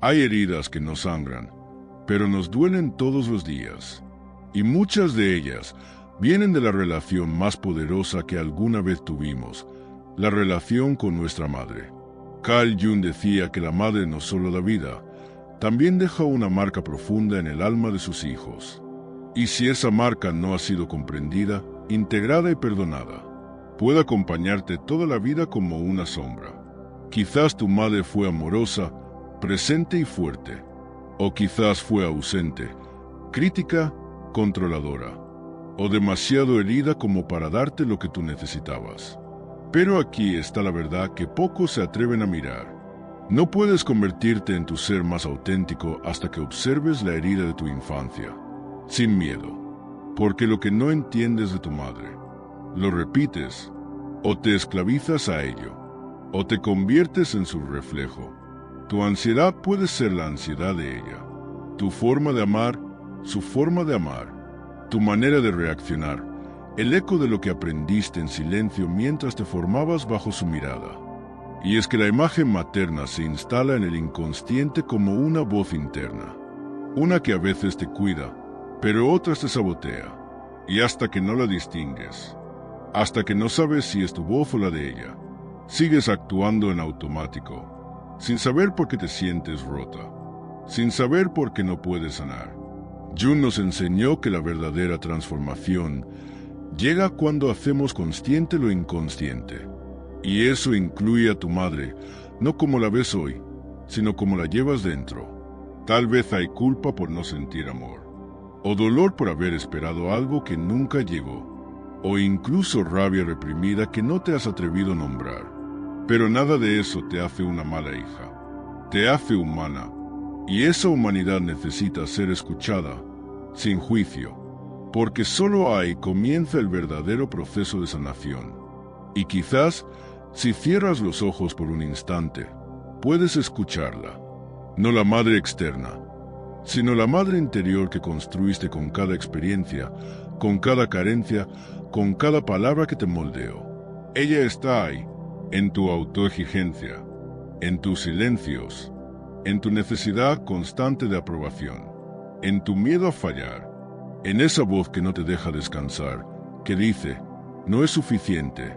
Hay heridas que no sangran, pero nos duelen todos los días. Y muchas de ellas vienen de la relación más poderosa que alguna vez tuvimos, la relación con nuestra madre. Carl Jung decía que la madre no solo da vida, también deja una marca profunda en el alma de sus hijos. Y si esa marca no ha sido comprendida, integrada y perdonada, puede acompañarte toda la vida como una sombra. Quizás tu madre fue amorosa, presente y fuerte, o quizás fue ausente, crítica, controladora, o demasiado herida como para darte lo que tú necesitabas. Pero aquí está la verdad que pocos se atreven a mirar. No puedes convertirte en tu ser más auténtico hasta que observes la herida de tu infancia, sin miedo, porque lo que no entiendes de tu madre, lo repites, o te esclavizas a ello, o te conviertes en su reflejo. Tu ansiedad puede ser la ansiedad de ella, tu forma de amar, su forma de amar, tu manera de reaccionar, el eco de lo que aprendiste en silencio mientras te formabas bajo su mirada. Y es que la imagen materna se instala en el inconsciente como una voz interna, una que a veces te cuida, pero otras te sabotea, y hasta que no la distingues, hasta que no sabes si es tu voz o la de ella, sigues actuando en automático, sin saber por qué te sientes rota, sin saber por qué no puedes sanar. Jung nos enseñó que la verdadera transformación llega cuando hacemos consciente lo inconsciente. Y eso incluye a tu madre, no como la ves hoy, sino como la llevas dentro. Tal vez hay culpa por no sentir amor, o dolor por haber esperado algo que nunca llegó, o incluso rabia reprimida que no te has atrevido a nombrar. Pero nada de eso te hace una mala hija. Te hace humana, y esa humanidad necesita ser escuchada, sin juicio, porque solo ahí comienza el verdadero proceso de sanación. Y quizás, si cierras los ojos por un instante, puedes escucharla. No la madre externa, sino la madre interior que construiste con cada experiencia, con cada carencia, con cada palabra que te moldeó. Ella está ahí, en tu autoexigencia, en tus silencios, en tu necesidad constante de aprobación, en tu miedo a fallar, en esa voz que no te deja descansar, que dice, no es suficiente,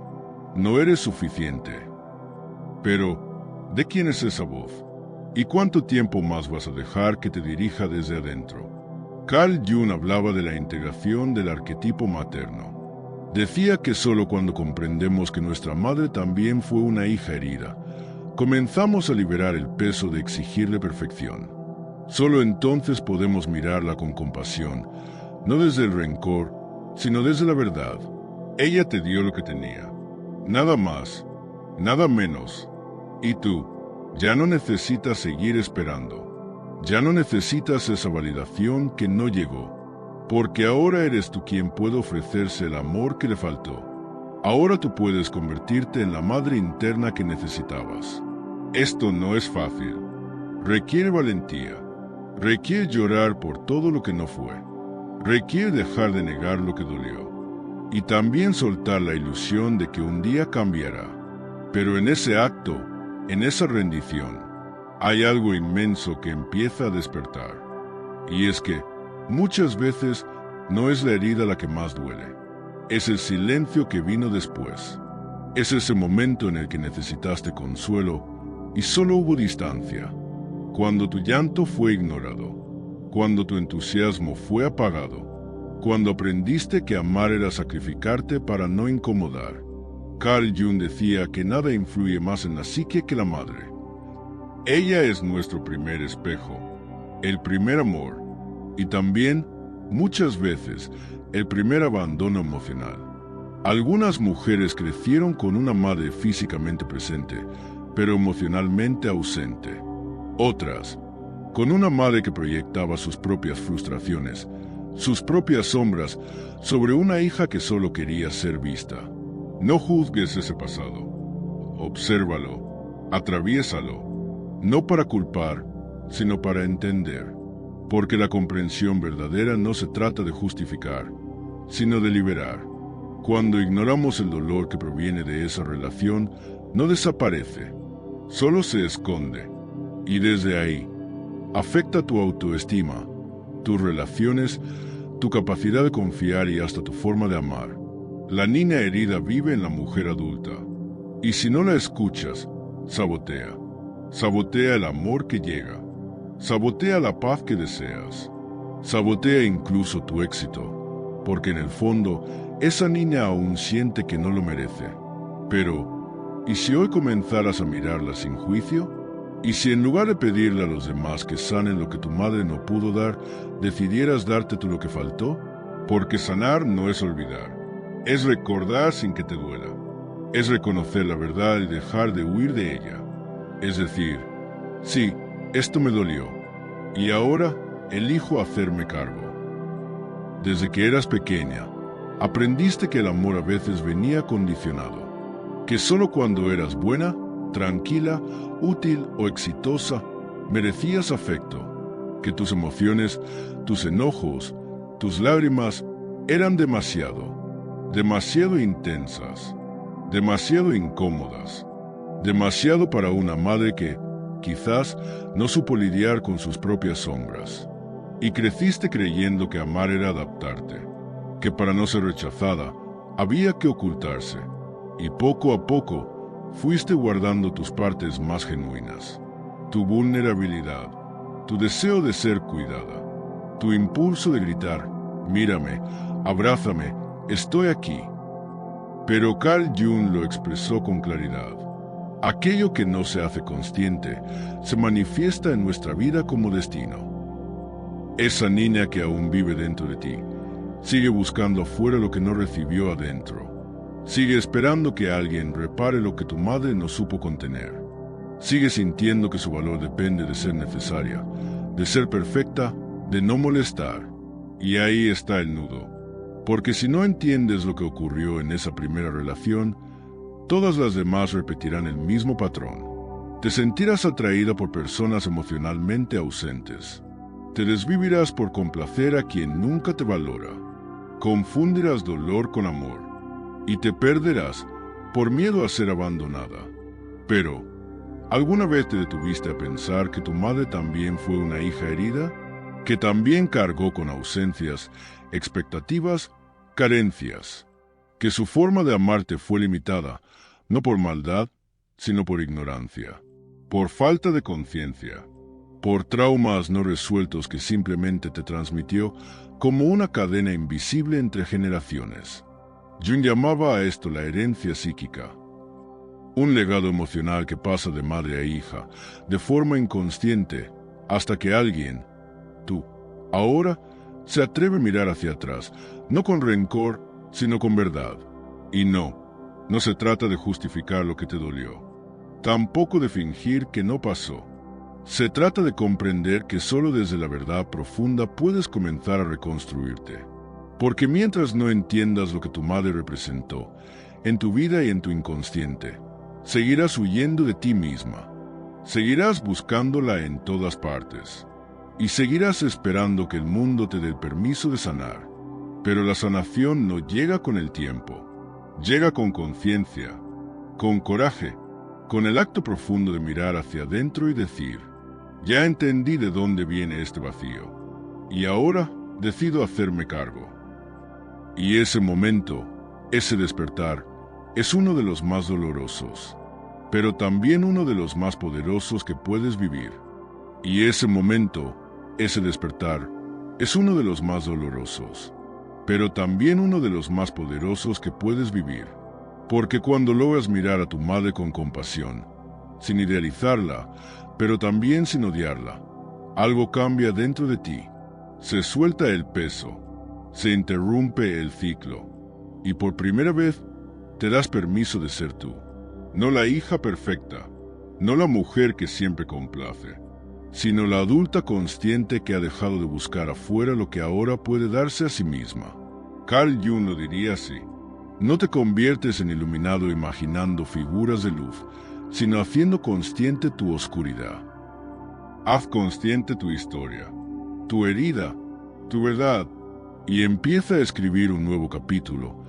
no eres suficiente. Pero, ¿de quién es esa voz? ¿Y cuánto tiempo más vas a dejar que te dirija desde adentro? Carl Jung hablaba de la integración del arquetipo materno. Decía que solo cuando comprendemos que nuestra madre también fue una hija herida, comenzamos a liberar el peso de exigirle perfección. Solo entonces podemos mirarla con compasión, no desde el rencor, sino desde la verdad. Ella te dio lo que tenía. Nada más, nada menos. Y tú, ya no necesitas seguir esperando. Ya no necesitas esa validación que no llegó. Porque ahora eres tú quien puede ofrecerse el amor que le faltó. Ahora tú puedes convertirte en la madre interna que necesitabas. Esto no es fácil. Requiere valentía. Requiere llorar por todo lo que no fue. Requiere dejar de negar lo que dolió. Y también soltar la ilusión de que un día cambiará. Pero en ese acto, en esa rendición, hay algo inmenso que empieza a despertar. Y es que, muchas veces, no es la herida la que más duele. Es el silencio que vino después. Es ese momento en el que necesitaste consuelo y solo hubo distancia. Cuando tu llanto fue ignorado. Cuando tu entusiasmo fue apagado. Cuando aprendiste que amar era sacrificarte para no incomodar. Carl Jung decía que nada influye más en la psique que la madre. Ella es nuestro primer espejo, el primer amor, y también, muchas veces, el primer abandono emocional. Algunas mujeres crecieron con una madre físicamente presente, pero emocionalmente ausente. Otras, con una madre que proyectaba sus propias frustraciones, sus propias sombras, sobre una hija que solo quería ser vista. No juzgues ese pasado. Obsérvalo, atraviésalo, no para culpar, sino para entender. Porque la comprensión verdadera no se trata de justificar, sino de liberar. Cuando ignoramos el dolor que proviene de esa relación, no desaparece, solo se esconde. Y desde ahí, Afecta tu autoestima, tus relaciones, tu capacidad de confiar y hasta tu forma de amar. La niña herida vive en la mujer adulta. Y si no la escuchas, sabotea. Sabotea el amor que llega. Sabotea la paz que deseas. Sabotea incluso tu éxito, porque en el fondo esa niña aún siente que no lo merece. Pero, ¿y si hoy comenzaras a mirarla sin juicio? ¿Y si en lugar de pedirle a los demás que sanen lo que tu madre no pudo dar, decidieras darte tú lo que faltó? Porque sanar no es olvidar, es recordar sin que te duela, es reconocer la verdad y dejar de huir de ella. Es decir, sí, esto me dolió, y ahora elijo hacerme cargo. Desde que eras pequeña, aprendiste que el amor a veces venía condicionado, que solo cuando eras buena, tranquila, útil o exitosa, merecías afecto, que tus emociones, tus enojos, tus lágrimas eran demasiado intensas, demasiado incómodas, demasiado para una madre que, quizás, no supo lidiar con sus propias sombras. Y creciste creyendo que amar era adaptarte, que para no ser rechazada había que ocultarse, y poco a poco fuiste guardando tus partes más genuinas, tu vulnerabilidad, tu deseo de ser cuidada, tu impulso de gritar, mírame, abrázame, estoy aquí. Pero Carl Jung lo expresó con claridad. Aquello que no se hace consciente se manifiesta en nuestra vida como destino. Esa niña que aún vive dentro de ti sigue buscando afuera lo que no recibió adentro. Sigue esperando que alguien repare lo que tu madre no supo contener. Sigue sintiendo que su valor depende de ser necesaria, de ser perfecta, de no molestar. Y ahí está el nudo. Porque si no entiendes lo que ocurrió en esa primera relación, todas las demás repetirán el mismo patrón. Te sentirás atraída por personas emocionalmente ausentes. Te desvivirás por complacer a quien nunca te valora. Confundirás dolor con amor. Y te perderás por miedo a ser abandonada. Pero, ¿alguna vez te detuviste a pensar que tu madre también fue una hija herida? Que también cargó con ausencias, expectativas, carencias. Que su forma de amarte fue limitada, no por maldad, sino por ignorancia, por falta de conciencia, por traumas no resueltos que simplemente te transmitió como una cadena invisible entre generaciones. Jung llamaba a esto la herencia psíquica, un legado emocional que pasa de madre a hija, de forma inconsciente, hasta que alguien, tú, ahora, se atreve a mirar hacia atrás, no con rencor, sino con verdad. Y no se trata de justificar lo que te dolió, tampoco de fingir que no pasó. Se trata de comprender que solo desde la verdad profunda puedes comenzar a reconstruirte. Porque mientras no entiendas lo que tu madre representó, en tu vida y en tu inconsciente, seguirás huyendo de ti misma, seguirás buscándola en todas partes, y seguirás esperando que el mundo te dé el permiso de sanar. Pero la sanación no llega con el tiempo, llega con conciencia, con coraje, con el acto profundo de mirar hacia adentro y decir, ya entendí de dónde viene este vacío, y ahora decido hacerme cargo. Y ese momento, ese despertar, es uno de los más dolorosos, pero también uno de los más poderosos que puedes vivir. Y ese momento, ese despertar, es uno de los más dolorosos, pero también uno de los más poderosos que puedes vivir. Porque cuando logras mirar a tu madre con compasión, sin idealizarla, pero también sin odiarla, algo cambia dentro de ti. Se suelta el peso. Se interrumpe el ciclo, y por primera vez te das permiso de ser tú. No la hija perfecta, no la mujer que siempre complace, sino la adulta consciente que ha dejado de buscar afuera lo que ahora puede darse a sí misma. Carl Jung lo diría así: no te conviertes en iluminado imaginando figuras de luz, sino haciendo consciente tu oscuridad. Haz consciente tu historia, tu herida, tu verdad, y empieza a escribir un nuevo capítulo,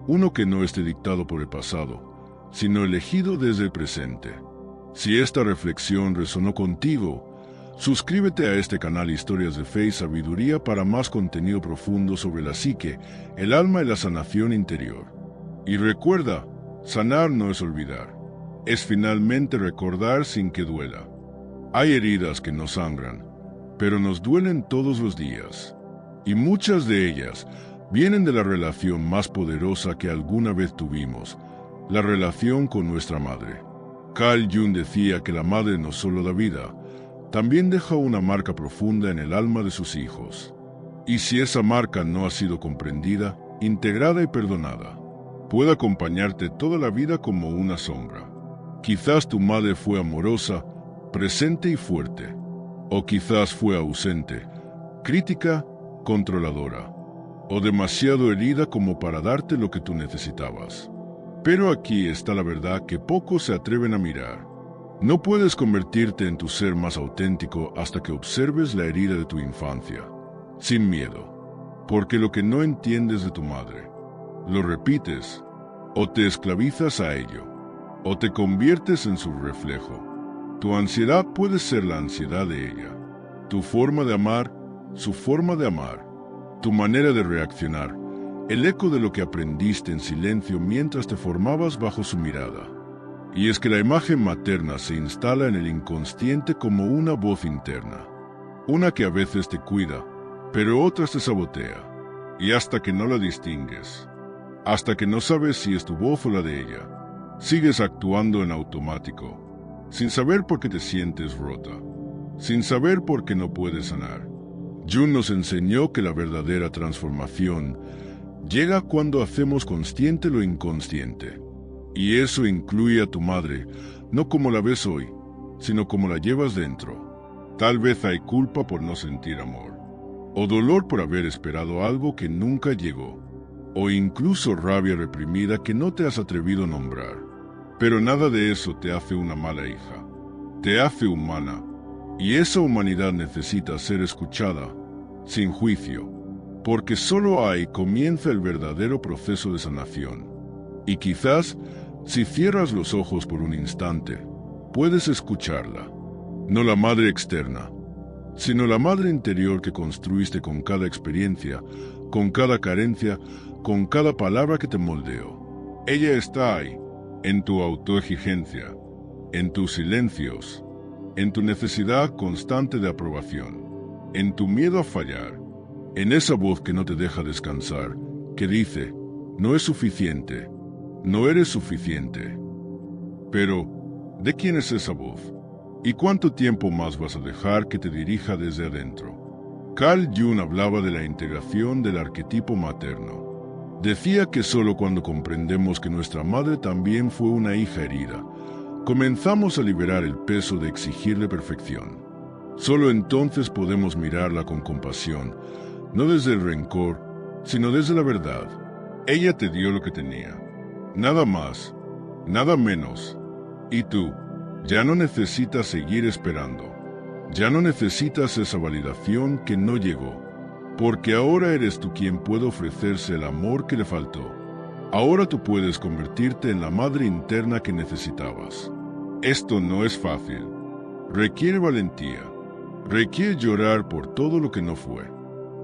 uno que no esté dictado por el pasado, sino elegido desde el presente. Si esta reflexión resonó contigo, Suscríbete a este canal Historias de Fe y Sabiduría para más contenido profundo sobre la psique, el alma y la sanación interior. Y recuerda, sanar no es olvidar, es finalmente recordar sin que duela. Hay heridas que no sangran, pero nos duelen todos los días. Y muchas de ellas vienen de la relación más poderosa que alguna vez tuvimos, la relación con nuestra madre. Carl Jung decía que la madre no solo da vida, también deja una marca profunda en el alma de sus hijos. Y si esa marca no ha sido comprendida, integrada y perdonada, puede acompañarte toda la vida como una sombra. Quizás tu madre fue amorosa, presente y fuerte, o quizás fue ausente, crítica, controladora, o demasiado herida como para darte lo que tú necesitabas. Pero aquí está la verdad que pocos se atreven a mirar. No puedes convertirte en tu ser más auténtico hasta que observes la herida de tu infancia, sin miedo, porque lo que no entiendes de tu madre, lo repites, o te esclavizas a ello, o te conviertes en su reflejo. Tu ansiedad puede ser la ansiedad de ella, tu forma de amar, su forma de amar, tu manera de reaccionar, el eco de lo que aprendiste en silencio mientras te formabas bajo su mirada. Y es que la imagen materna se instala en el inconsciente como una voz interna, una que a veces te cuida, pero otras te sabotea, y hasta que no la distingues, hasta que no sabes si es tu voz o la de ella, sigues actuando en automático, sin saber por qué te sientes rota, sin saber por qué no puedes sanar. Jung nos enseñó que la verdadera transformación llega cuando hacemos consciente lo inconsciente. Y eso incluye a tu madre, no como la ves hoy, sino como la llevas dentro. Tal vez hay culpa por no sentir amor, o dolor por haber esperado algo que nunca llegó, o incluso rabia reprimida que no te has atrevido a nombrar. Pero nada de eso te hace una mala hija. Te hace humana, y esa humanidad necesita ser escuchada, sin juicio, porque solo ahí comienza el verdadero proceso de sanación. Y quizás, si cierras los ojos por un instante, puedes escucharla. No la madre externa, sino la madre interior que construiste con cada experiencia, con cada carencia, con cada palabra que te moldeó. Ella está ahí, en tu autoexigencia, en tus silencios, en tu necesidad constante de aprobación, en tu miedo a fallar, en esa voz que no te deja descansar, que dice, no es suficiente, no eres suficiente. Pero, ¿de quién es esa voz? ¿Y cuánto tiempo más vas a dejar que te dirija desde adentro? Carl Jung hablaba de la integración del arquetipo materno. Decía que solo cuando comprendemos que nuestra madre también fue una hija herida, comenzamos a liberar el peso de exigirle perfección. Solo entonces podemos mirarla con compasión, no desde el rencor, sino desde la verdad. Ella te dio lo que tenía. Nada más, nada menos. Y tú, ya no necesitas seguir esperando. Ya no necesitas esa validación que no llegó. Porque ahora eres tú quien puede ofrecerse el amor que le faltó. Ahora tú puedes convertirte en la madre interna que necesitabas. Esto no es fácil. Requiere valentía. Requiere llorar por todo lo que no fue.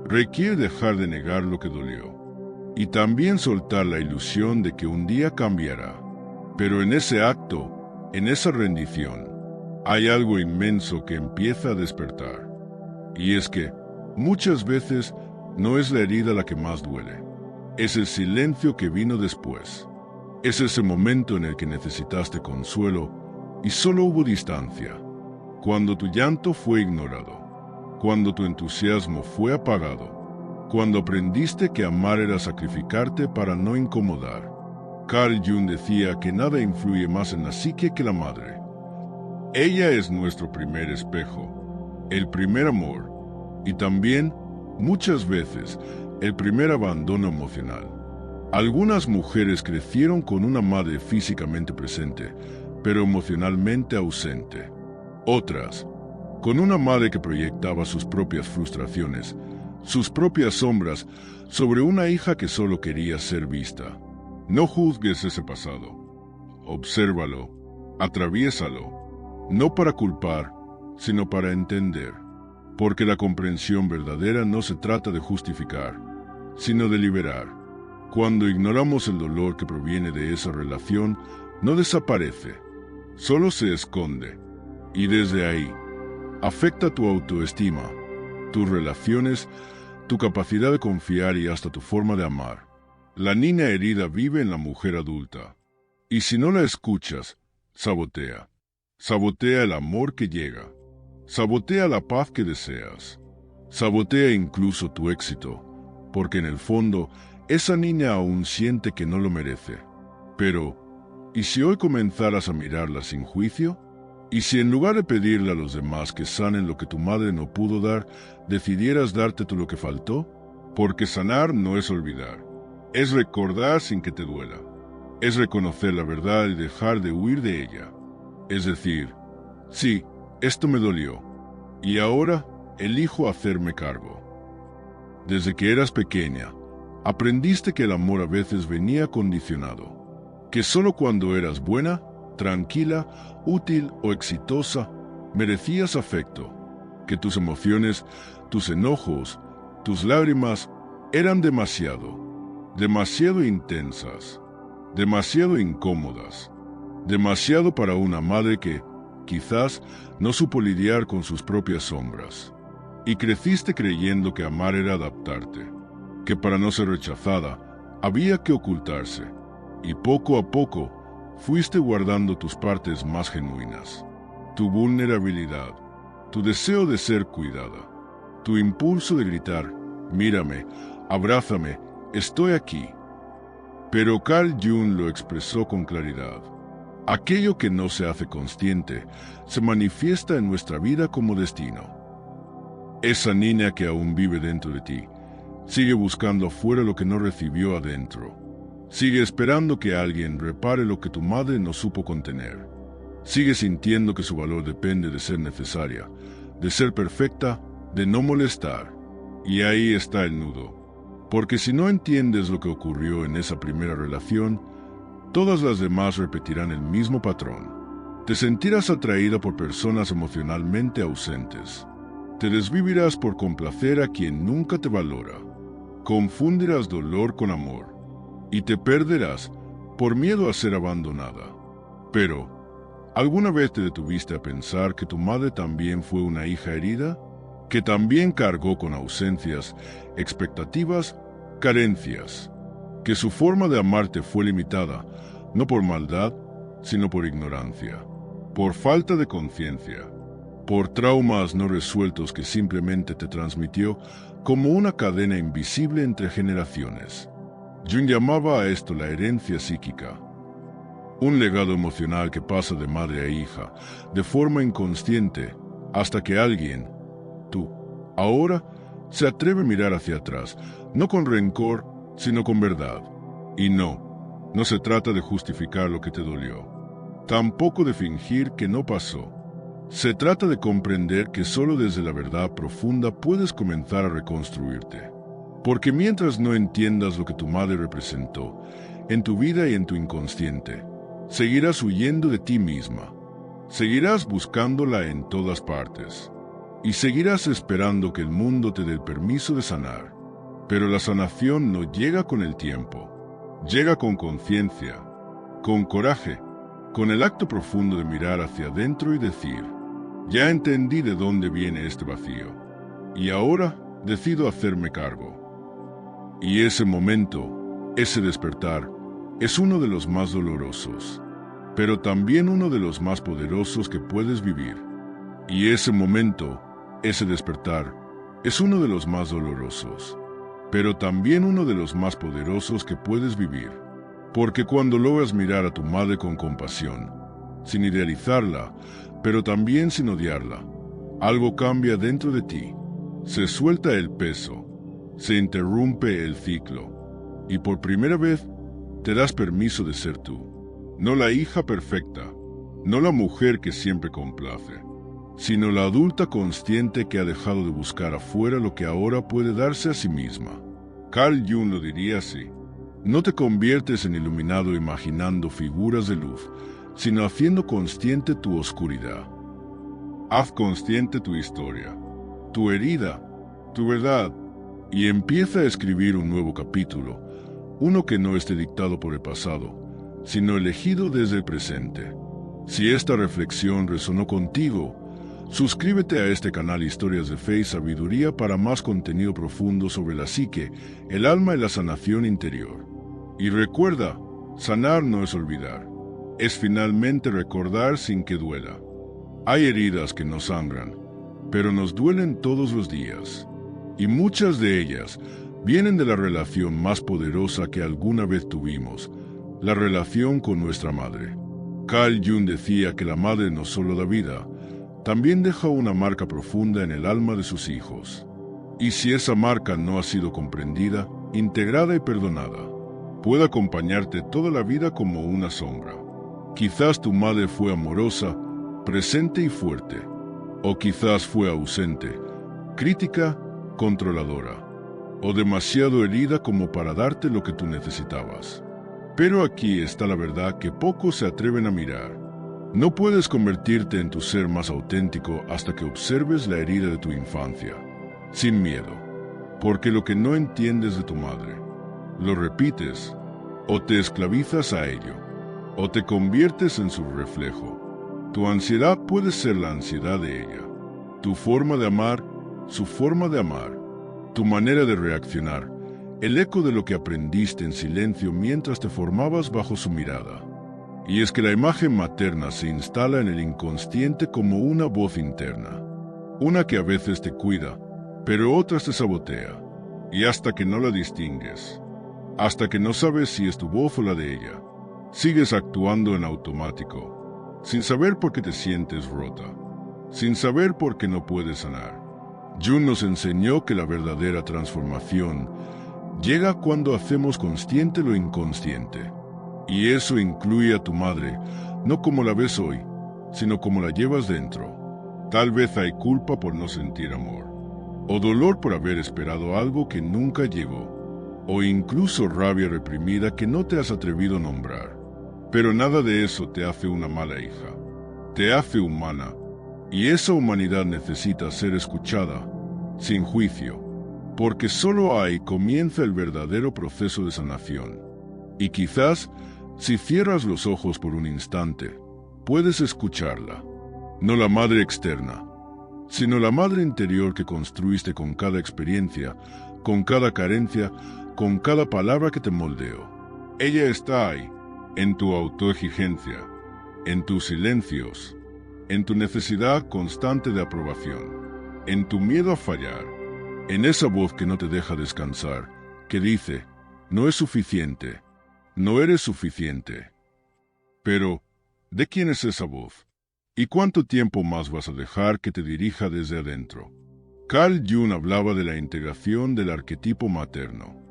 Requiere dejar de negar lo que dolió. Y también soltar la ilusión de que un día cambiará. Pero en ese acto, en esa rendición, hay algo inmenso que empieza a despertar. Y es que, muchas veces, no es la herida la que más duele. Es el silencio que vino después. Es ese momento en el que necesitaste consuelo y solo hubo distancia. Cuando tu llanto fue ignorado. Cuando tu entusiasmo fue apagado. Cuando aprendiste que amar era sacrificarte para no incomodar. Carl Jung decía que nada influye más en la psique que la madre. Ella es nuestro primer espejo, el primer amor, y también, muchas veces, el primer abandono emocional. Algunas mujeres crecieron con una madre físicamente presente, pero emocionalmente ausente. Otras, con una madre que proyectaba sus propias frustraciones, sus propias sombras, sobre una hija que solo quería ser vista. No juzgues ese pasado. Obsérvalo, atraviésalo, no para culpar, sino para entender. Porque la comprensión verdadera no se trata de justificar, sino de liberar. Cuando ignoramos el dolor que proviene de esa relación, no desaparece, solo se esconde. Y desde ahí, afecta tu autoestima, tus relaciones, tu capacidad de confiar y hasta tu forma de amar. La niña herida vive en la mujer adulta. Y si no la escuchas, sabotea. Sabotea el amor que llega. Sabotea la paz que deseas. Sabotea incluso tu éxito, porque en el fondo, esa niña aún siente que no lo merece. Pero, ¿y si hoy comenzaras a mirarla sin juicio? ¿Y si en lugar de pedirle a los demás que sanen lo que tu madre no pudo dar, decidieras darte tú lo que faltó? Porque sanar no es olvidar. Es recordar sin que te duela. Es reconocer la verdad y dejar de huir de ella. Es decir, sí, esto me dolió, y ahora elijo hacerme cargo. Desde que eras pequeña, aprendiste que el amor a veces venía condicionado, que solo cuando eras buena, tranquila, útil o exitosa, merecías afecto, que tus emociones, tus enojos, tus lágrimas eran demasiado intensas, demasiado incómodas, demasiado para una madre que, quizás, no supo lidiar con sus propias sombras. Y creciste creyendo que amar era adaptarte, que para no ser rechazada, había que ocultarse. Y poco a poco, fuiste guardando tus partes más genuinas, tu vulnerabilidad, tu deseo de ser cuidada, tu impulso de gritar, mírame, abrázame, estoy aquí. Pero Carl Jung lo expresó con claridad. Aquello que no se hace consciente se manifiesta en nuestra vida como destino. Esa niña que aún vive dentro de ti sigue buscando afuera lo que no recibió adentro. Sigue esperando que alguien repare lo que tu madre no supo contener. Sigue sintiendo que su valor depende de ser necesaria, de ser perfecta, de no molestar. Y ahí está el nudo. Porque si no entiendes lo que ocurrió en esa primera relación, todas las demás repetirán el mismo patrón. Te sentirás atraída por personas emocionalmente ausentes. Te desvivirás por complacer a quien nunca te valora. Confundirás dolor con amor. Y te perderás por miedo a ser abandonada. Pero, ¿alguna vez te detuviste a pensar que tu madre también fue una hija herida? Que también cargó con ausencias, expectativas, carencias. Que su forma de amarte fue limitada, no por maldad, sino por ignorancia, por falta de conciencia, por traumas no resueltos que simplemente te transmitió como una cadena invisible entre generaciones. Jung llamaba a esto la herencia psíquica, un legado emocional que pasa de madre a hija, de forma inconsciente, hasta que alguien, tú, ahora, se atreve a mirar hacia atrás, no con rencor, sino con verdad. Y no se trata de justificar lo que te dolió, tampoco de fingir que no pasó. Se trata de comprender que solo desde la verdad profunda puedes comenzar a reconstruirte. Porque mientras no entiendas lo que tu madre representó, en tu vida y en tu inconsciente, seguirás huyendo de ti misma. Seguirás buscándola en todas partes. Y seguirás esperando que el mundo te dé el permiso de sanar. Pero la sanación no llega con el tiempo. Llega con conciencia, con coraje, con el acto profundo de mirar hacia adentro y decir, ya entendí de dónde viene este vacío, y ahora decido hacerme cargo. Y ese momento, ese despertar, es uno de los más dolorosos, pero también uno de los más poderosos que puedes vivir. Y ese momento, ese despertar, es uno de los más dolorosos, pero también uno de los más poderosos que puedes vivir. Porque cuando logras mirar a tu madre con compasión, sin idealizarla, pero también sin odiarla, algo cambia dentro de ti. Se suelta el peso, se interrumpe el ciclo, y por primera vez te das permiso de ser tú. No la hija perfecta, no la mujer que siempre complace, sino la adulta consciente que ha dejado de buscar afuera lo que ahora puede darse a sí misma. Carl Jung lo diría así: no te conviertes en iluminado imaginando figuras de luz, sino haciendo consciente tu oscuridad. Haz consciente tu historia, tu herida, tu verdad, y empieza a escribir un nuevo capítulo, uno que no esté dictado por el pasado, sino elegido desde el presente. Si esta reflexión resonó contigo, suscríbete a este canal Historias de Fe y Sabiduría para más contenido profundo sobre la psique, el alma y la sanación interior. Y recuerda, sanar no es olvidar, es finalmente recordar sin que duela. Hay heridas que nos sangran, pero nos duelen todos los días, y muchas de ellas vienen de la relación más poderosa que alguna vez tuvimos, la relación con nuestra madre. Carl Jung decía que la madre no solo da vida, también deja una marca profunda en el alma de sus hijos. Y si esa marca no ha sido comprendida, integrada y perdonada, puede acompañarte toda la vida como una sombra. Quizás tu madre fue amorosa, presente y fuerte, o quizás fue ausente, crítica, controladora, o demasiado herida como para darte lo que tú necesitabas. Pero aquí está la verdad que pocos se atreven a mirar. No puedes convertirte en tu ser más auténtico hasta que observes la herida de tu infancia, sin miedo, porque lo que no entiendes de tu madre, lo repites, o te esclavizas a ello, o te conviertes en su reflejo. Tu ansiedad puede ser la ansiedad de ella, tu forma de amar, su forma de amar, tu manera de reaccionar, el eco de lo que aprendiste en silencio mientras te formabas bajo su mirada. Y es que la imagen materna se instala en el inconsciente como una voz interna, una que a veces te cuida, pero otras te sabotea, y hasta que no la distingues, hasta que no sabes si es tu voz o la de ella, sigues actuando en automático, sin saber por qué te sientes rota, sin saber por qué no puedes sanar. Jung nos enseñó que la verdadera transformación llega cuando hacemos consciente lo inconsciente. Y eso incluye a tu madre, no como la ves hoy, sino como la llevas dentro. Tal vez hay culpa por no sentir amor, o dolor por haber esperado algo que nunca llegó, o incluso rabia reprimida que no te has atrevido a nombrar. Pero nada de eso te hace una mala hija. Te hace humana, y esa humanidad necesita ser escuchada, sin juicio, porque solo ahí comienza el verdadero proceso de sanación. Y quizás, si cierras los ojos por un instante, puedes escucharla. No la madre externa, sino la madre interior que construiste con cada experiencia, con cada carencia, con cada palabra que te moldeó. Ella está ahí, en tu autoexigencia, en tus silencios, en tu necesidad constante de aprobación, en tu miedo a fallar, en esa voz que no te deja descansar, que dice, no es suficiente, no eres suficiente. Pero, ¿de quién es esa voz? ¿Y cuánto tiempo más vas a dejar que te dirija desde adentro? Carl Jung hablaba de la integración del arquetipo materno.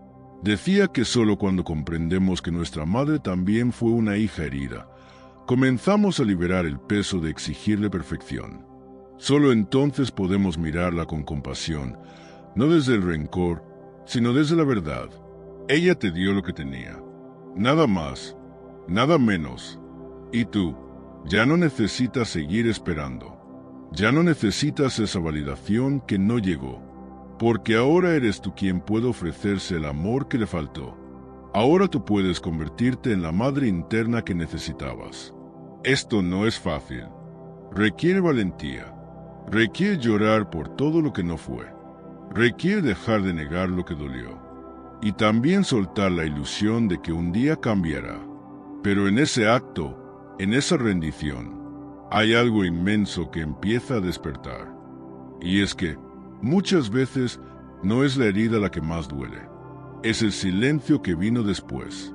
Decía que solo cuando comprendemos que nuestra madre también fue una hija herida, comenzamos a liberar el peso de exigirle perfección. Solo entonces podemos mirarla con compasión, no desde el rencor, sino desde la verdad. Ella te dio lo que tenía. Nada más, nada menos. Y tú, ya no necesitas seguir esperando. Ya no necesitas esa validación que no llegó. Porque ahora eres tú quien puede ofrecerse el amor que le faltó. Ahora tú puedes convertirte en la madre interna que necesitabas. Esto no es fácil. Requiere valentía. Requiere llorar por todo lo que no fue. Requiere dejar de negar lo que dolió. Y también soltar la ilusión de que un día cambiará. Pero en ese acto, en esa rendición, hay algo inmenso que empieza a despertar. Y es que, muchas veces, no es la herida la que más duele. Es el silencio que vino después.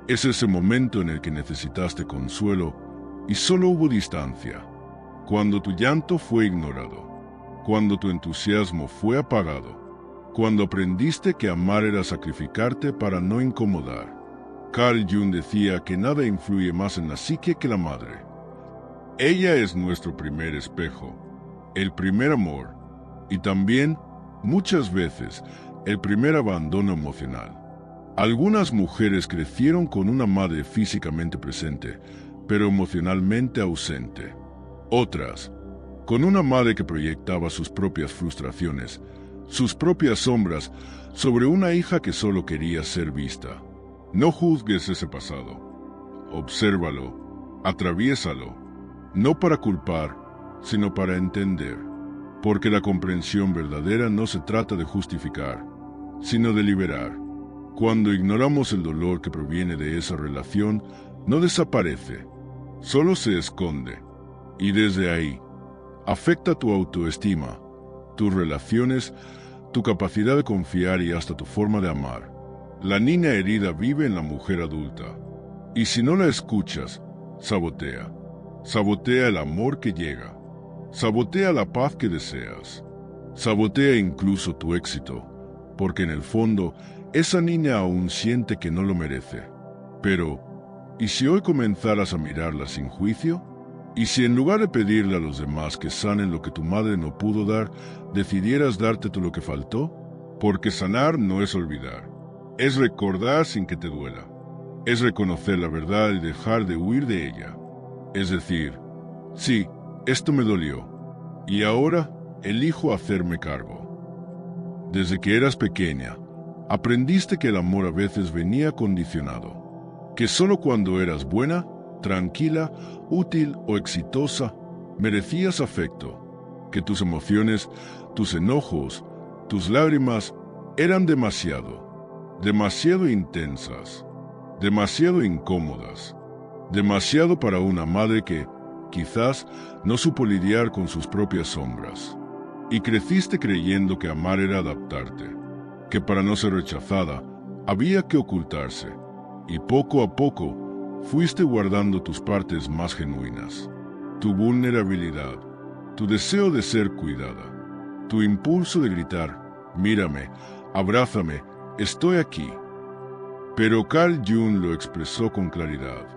Es ese momento en el que necesitaste consuelo y solo hubo distancia. Cuando tu llanto fue ignorado. Cuando tu entusiasmo fue apagado. Cuando aprendiste que amar era sacrificarte para no incomodar. Carl Jung decía que nada influye más en la psique que la madre. Ella es nuestro primer espejo, el primer amor, y también, muchas veces, el primer abandono emocional. Algunas mujeres crecieron con una madre físicamente presente, pero emocionalmente ausente. Otras, con una madre que proyectaba sus propias frustraciones, sus propias sombras, sobre una hija que solo quería ser vista. No juzgues ese pasado. Obsérvalo, atraviésalo, no para culpar, sino para entender, porque la comprensión verdadera no se trata de justificar, sino de liberar. Cuando ignoramos el dolor que proviene de esa relación, no desaparece, solo se esconde, y desde ahí, afecta tu autoestima, tus relaciones, tu capacidad de confiar y hasta tu forma de amar. La niña herida vive en la mujer adulta, y si no la escuchas, sabotea. Sabotea el amor que llega, sabotea la paz que deseas, sabotea incluso tu éxito, porque en el fondo, esa niña aún siente que no lo merece. Pero, ¿y si hoy comenzaras a mirarla sin juicio? ¿Y si en lugar de pedirle a los demás que sanen lo que tu madre no pudo dar, decidieras darte tú lo que faltó? Porque sanar no es olvidar, es recordar sin que te duela, es reconocer la verdad y dejar de huir de ella. Es decir, sí, esto me dolió, y ahora elijo hacerme cargo. Desde que eras pequeña, aprendiste que el amor a veces venía condicionado, que solo cuando eras buena, tranquila, útil o exitosa, merecías afecto, que tus emociones, tus enojos, tus lágrimas eran demasiado intensas, demasiado incómodas, demasiado para una madre que, quizás, no supo lidiar con sus propias sombras. Y creciste creyendo que amar era adaptarte, que para no ser rechazada, había que ocultarse, y poco a poco, fuiste guardando tus partes más genuinas, tu vulnerabilidad, tu deseo de ser cuidada, tu impulso de gritar, mírame, abrázame, estoy aquí. Pero Carl Jung lo expresó con claridad.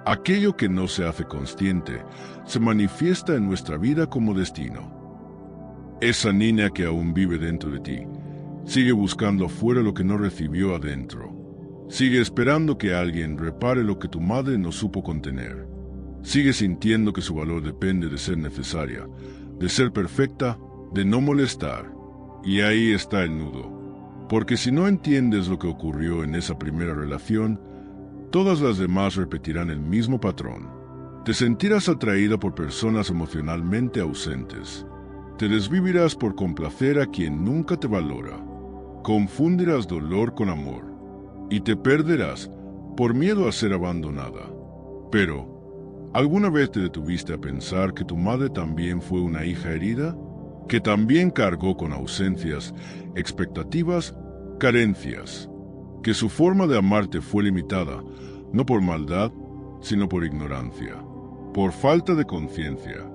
Aquello que no se hace consciente se manifiesta en nuestra vida como destino. Esa niña que aún vive dentro de ti sigue buscando afuera lo que no recibió adentro. Sigue esperando que alguien repare lo que tu madre no supo contener. Sigue sintiendo que su valor depende de ser necesaria, de ser perfecta, de no molestar. Y ahí está el nudo. Porque si no entiendes lo que ocurrió en esa primera relación, todas las demás repetirán el mismo patrón. Te sentirás atraída por personas emocionalmente ausentes. Te desvivirás por complacer a quien nunca te valora. Confundirás dolor con amor. Y te perderás por miedo a ser abandonada. Pero, ¿alguna vez te detuviste a pensar que tu madre también fue una hija herida? Que también cargó con ausencias, expectativas, carencias. Que su forma de amarte fue limitada, no por maldad, sino por ignorancia, por falta de conciencia,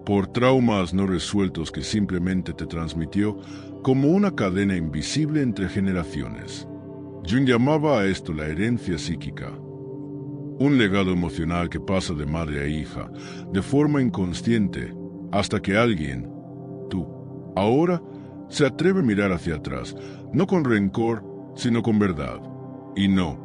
por traumas no resueltos que simplemente te transmitió como una cadena invisible entre generaciones. Jung llamaba a esto la herencia psíquica, un legado emocional que pasa de madre a hija, de forma inconsciente, hasta que alguien, tú, ahora, se atreve a mirar hacia atrás, no con rencor, sino con verdad. Y no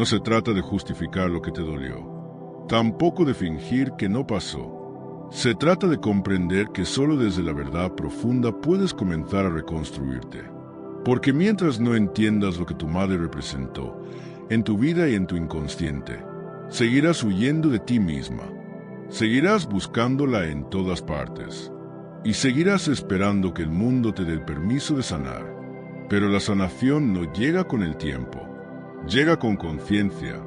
se trata de justificar lo que te dolió, tampoco de fingir que no pasó. Se trata de comprender que solo desde la verdad profunda puedes comenzar a reconstruirte. Porque mientras no entiendas lo que tu madre representó, en tu vida y en tu inconsciente, seguirás huyendo de ti misma, seguirás buscándola en todas partes, y seguirás esperando que el mundo te dé el permiso de sanar. Pero la sanación no llega con el tiempo, llega con conciencia,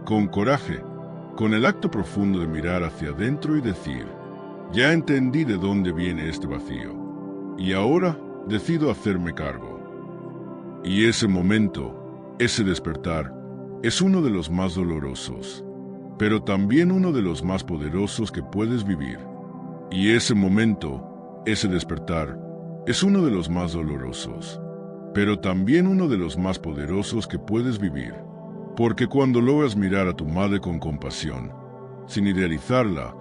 con coraje, con el acto profundo de mirar hacia adentro y decir, ya entendí de dónde viene este vacío, y ahora decido hacerme cargo. Y ese momento, ese despertar, es uno de los más dolorosos, pero también uno de los más poderosos que puedes vivir. Y ese momento, ese despertar, es uno de los más dolorosos, pero también uno de los más poderosos que puedes vivir. Porque cuando logras mirar a tu madre con compasión, sin idealizarla,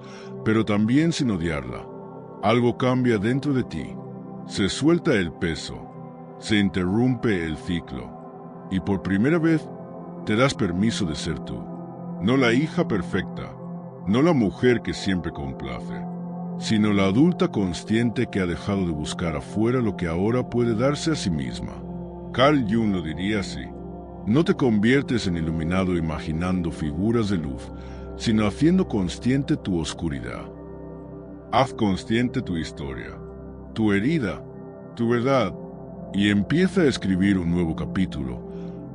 pero también sin odiarla, algo cambia dentro de ti. Se suelta el peso, se interrumpe el ciclo, y por primera vez te das permiso de ser tú. No la hija perfecta, no la mujer que siempre complace, sino la adulta consciente que ha dejado de buscar afuera lo que ahora puede darse a sí misma. Carl Jung lo diría así: no te conviertes en iluminado imaginando figuras de luz, sino haciendo consciente tu oscuridad. Haz consciente tu historia, tu herida, tu verdad, y empieza a escribir un nuevo capítulo,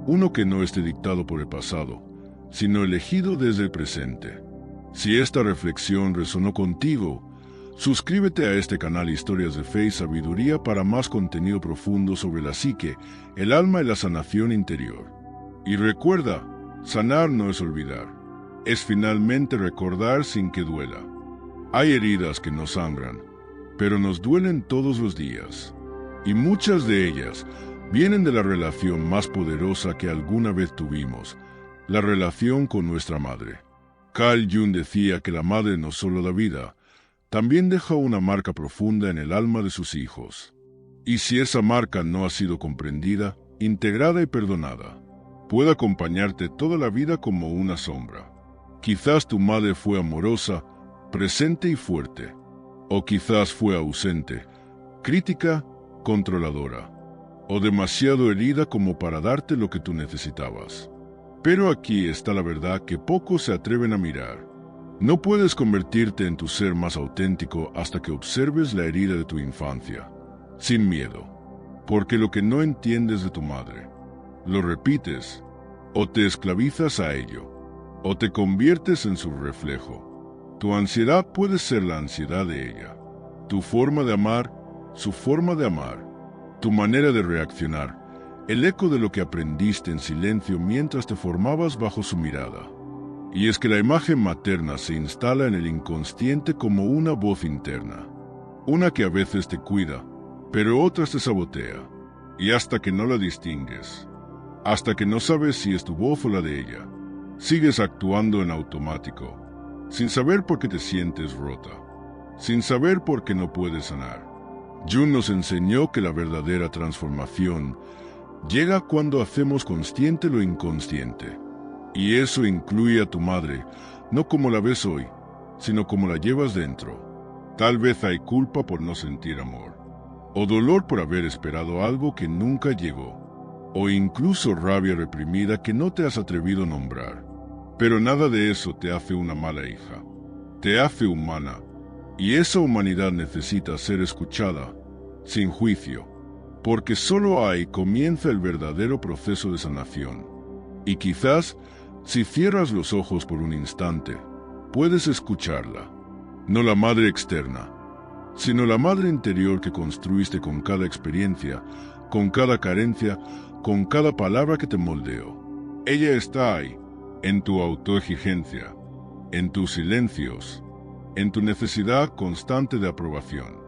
uno que no esté dictado por el pasado, sino elegido desde el presente. Si esta reflexión resonó contigo, suscríbete a este canal Historias de Fe y Sabiduría para más contenido profundo sobre la psique, el alma y la sanación interior. Y recuerda, sanar no es olvidar, es finalmente recordar sin que duela. Hay heridas que nos sangran, pero nos duelen todos los días, y muchas de ellas vienen de la relación más poderosa que alguna vez tuvimos, la relación con nuestra madre. Carl Jung decía que la madre no solo da vida, también deja una marca profunda en el alma de sus hijos. Y si esa marca no ha sido comprendida, integrada y perdonada, puede acompañarte toda la vida como una sombra. Quizás tu madre fue amorosa, presente y fuerte, o quizás fue ausente, crítica, controladora, o demasiado herida como para darte lo que tú necesitabas. Pero aquí está la verdad que pocos se atreven a mirar. No puedes convertirte en tu ser más auténtico hasta que observes la herida de tu infancia, sin miedo, porque lo que no entiendes de tu madre, lo repites, o te esclavizas a ello, o te conviertes en su reflejo. Tu ansiedad puede ser la ansiedad de ella, tu forma de amar, su forma de amar, tu manera de reaccionar, el eco de lo que aprendiste en silencio mientras te formabas bajo su mirada. Y es que la imagen materna se instala en el inconsciente como una voz interna, una que a veces te cuida, pero otras te sabotea, y hasta que no la distingues, hasta que no sabes si es tu voz o la de ella, sigues actuando en automático, sin saber por qué te sientes rota, sin saber por qué no puedes sanar. Jung nos enseñó que la verdadera transformación llega cuando hacemos consciente lo inconsciente. Y eso incluye a tu madre, no como la ves hoy, sino como la llevas dentro. Tal vez hay culpa por no sentir amor, o dolor por haber esperado algo que nunca llegó, o incluso rabia reprimida que no te has atrevido a nombrar. Pero nada de eso te hace una mala hija. Te hace humana, y esa humanidad necesita ser escuchada, sin juicio, porque solo ahí comienza el verdadero proceso de sanación. Y quizás, si cierras los ojos por un instante, puedes escucharla, no la madre externa, sino la madre interior que construiste con cada experiencia, con cada carencia, con cada palabra que te moldeó. Ella está ahí, en tu autoexigencia, en tus silencios, en tu necesidad constante de aprobación,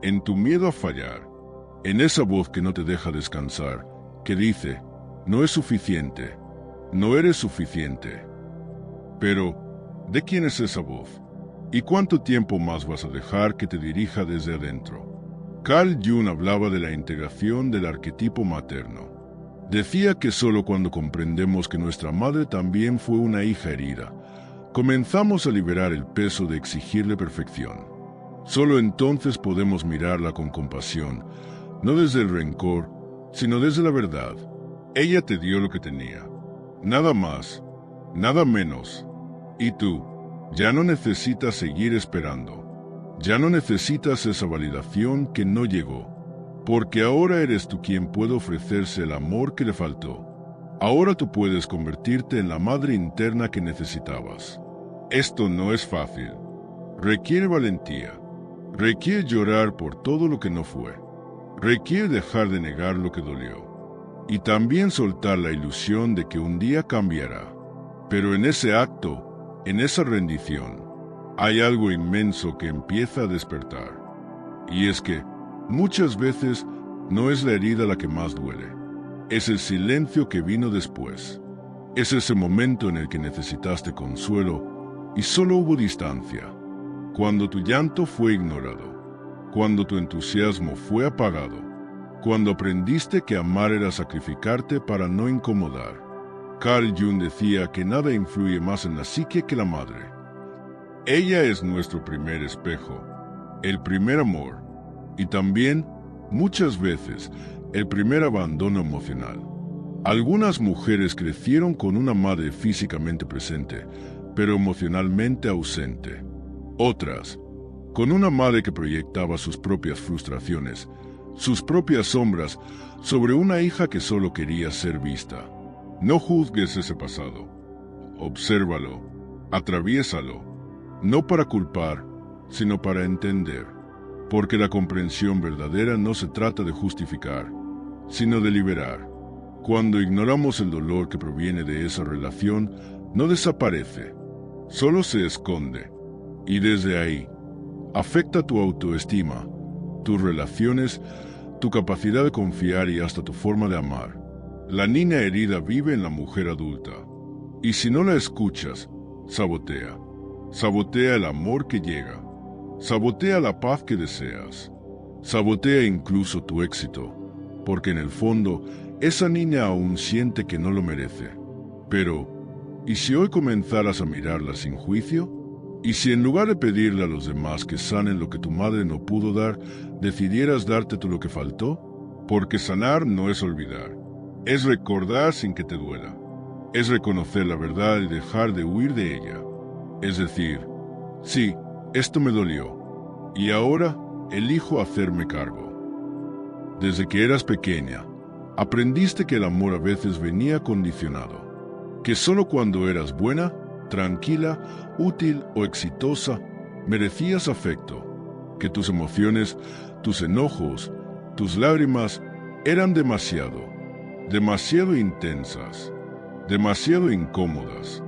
en tu miedo a fallar, en esa voz que no te deja descansar, que dice, no es suficiente, no eres suficiente. Pero, ¿de quién es esa voz? ¿Y cuánto tiempo más vas a dejar que te dirija desde adentro? Carl Jung hablaba de la integración del arquetipo materno. Decía que solo cuando comprendemos que nuestra madre también fue una hija herida, comenzamos a liberar el peso de exigirle perfección. Solo entonces podemos mirarla con compasión, no desde el rencor, sino desde la verdad. Ella te dio lo que tenía. Nada más, nada menos. Y tú, ya no necesitas seguir esperando. Ya no necesitas esa validación que no llegó. Porque ahora eres tú quien puede ofrecerse el amor que le faltó. Ahora tú puedes convertirte en la madre interna que necesitabas. Esto no es fácil. Requiere valentía. Requiere llorar por todo lo que no fue. Requiere dejar de negar lo que dolió. Y también soltar la ilusión de que un día cambiará. Pero en ese acto, en esa rendición, hay algo inmenso que empieza a despertar. Y es que, muchas veces, no es la herida la que más duele. Es el silencio que vino después. Es ese momento en el que necesitaste consuelo y solo hubo distancia. Cuando tu llanto fue ignorado. Cuando tu entusiasmo fue apagado. Cuando aprendiste que amar era sacrificarte para no incomodar. Carl Jung decía que nada influye más en la psique que la madre. Ella es nuestro primer espejo, el primer amor y también, muchas veces, el primer abandono emocional. Algunas mujeres crecieron con una madre físicamente presente, pero emocionalmente ausente. Otras, con una madre que proyectaba sus propias frustraciones, sus propias sombras, sobre una hija que solo quería ser vista. No juzgues ese pasado. Obsérvalo, atraviésalo, no para culpar, sino para entender. Porque la comprensión verdadera no se trata de justificar, sino de liberar. Cuando ignoramos el dolor que proviene de esa relación, no desaparece, solo se esconde. Y desde ahí, afecta tu autoestima, tus relaciones, tu capacidad de confiar y hasta tu forma de amar. La niña herida vive en la mujer adulta. Y si no la escuchas, sabotea. Sabotea el amor que llega. Sabotea la paz que deseas. Sabotea incluso tu éxito, porque en el fondo, esa niña aún siente que no lo merece. Pero, ¿y si hoy comenzaras a mirarla sin juicio? ¿Y si en lugar de pedirle a los demás que sanen lo que tu madre no pudo dar, decidieras darte tú lo que faltó? Porque sanar no es olvidar. Es recordar sin que te duela. Es reconocer la verdad y dejar de huir de ella. Es decir, sí, esto me dolió, y ahora elijo hacerme cargo. Desde que eras pequeña, aprendiste que el amor a veces venía condicionado, que solo cuando eras buena, tranquila, útil o exitosa, merecías afecto, que tus emociones, tus enojos, tus lágrimas eran demasiado intensas, demasiado incómodas,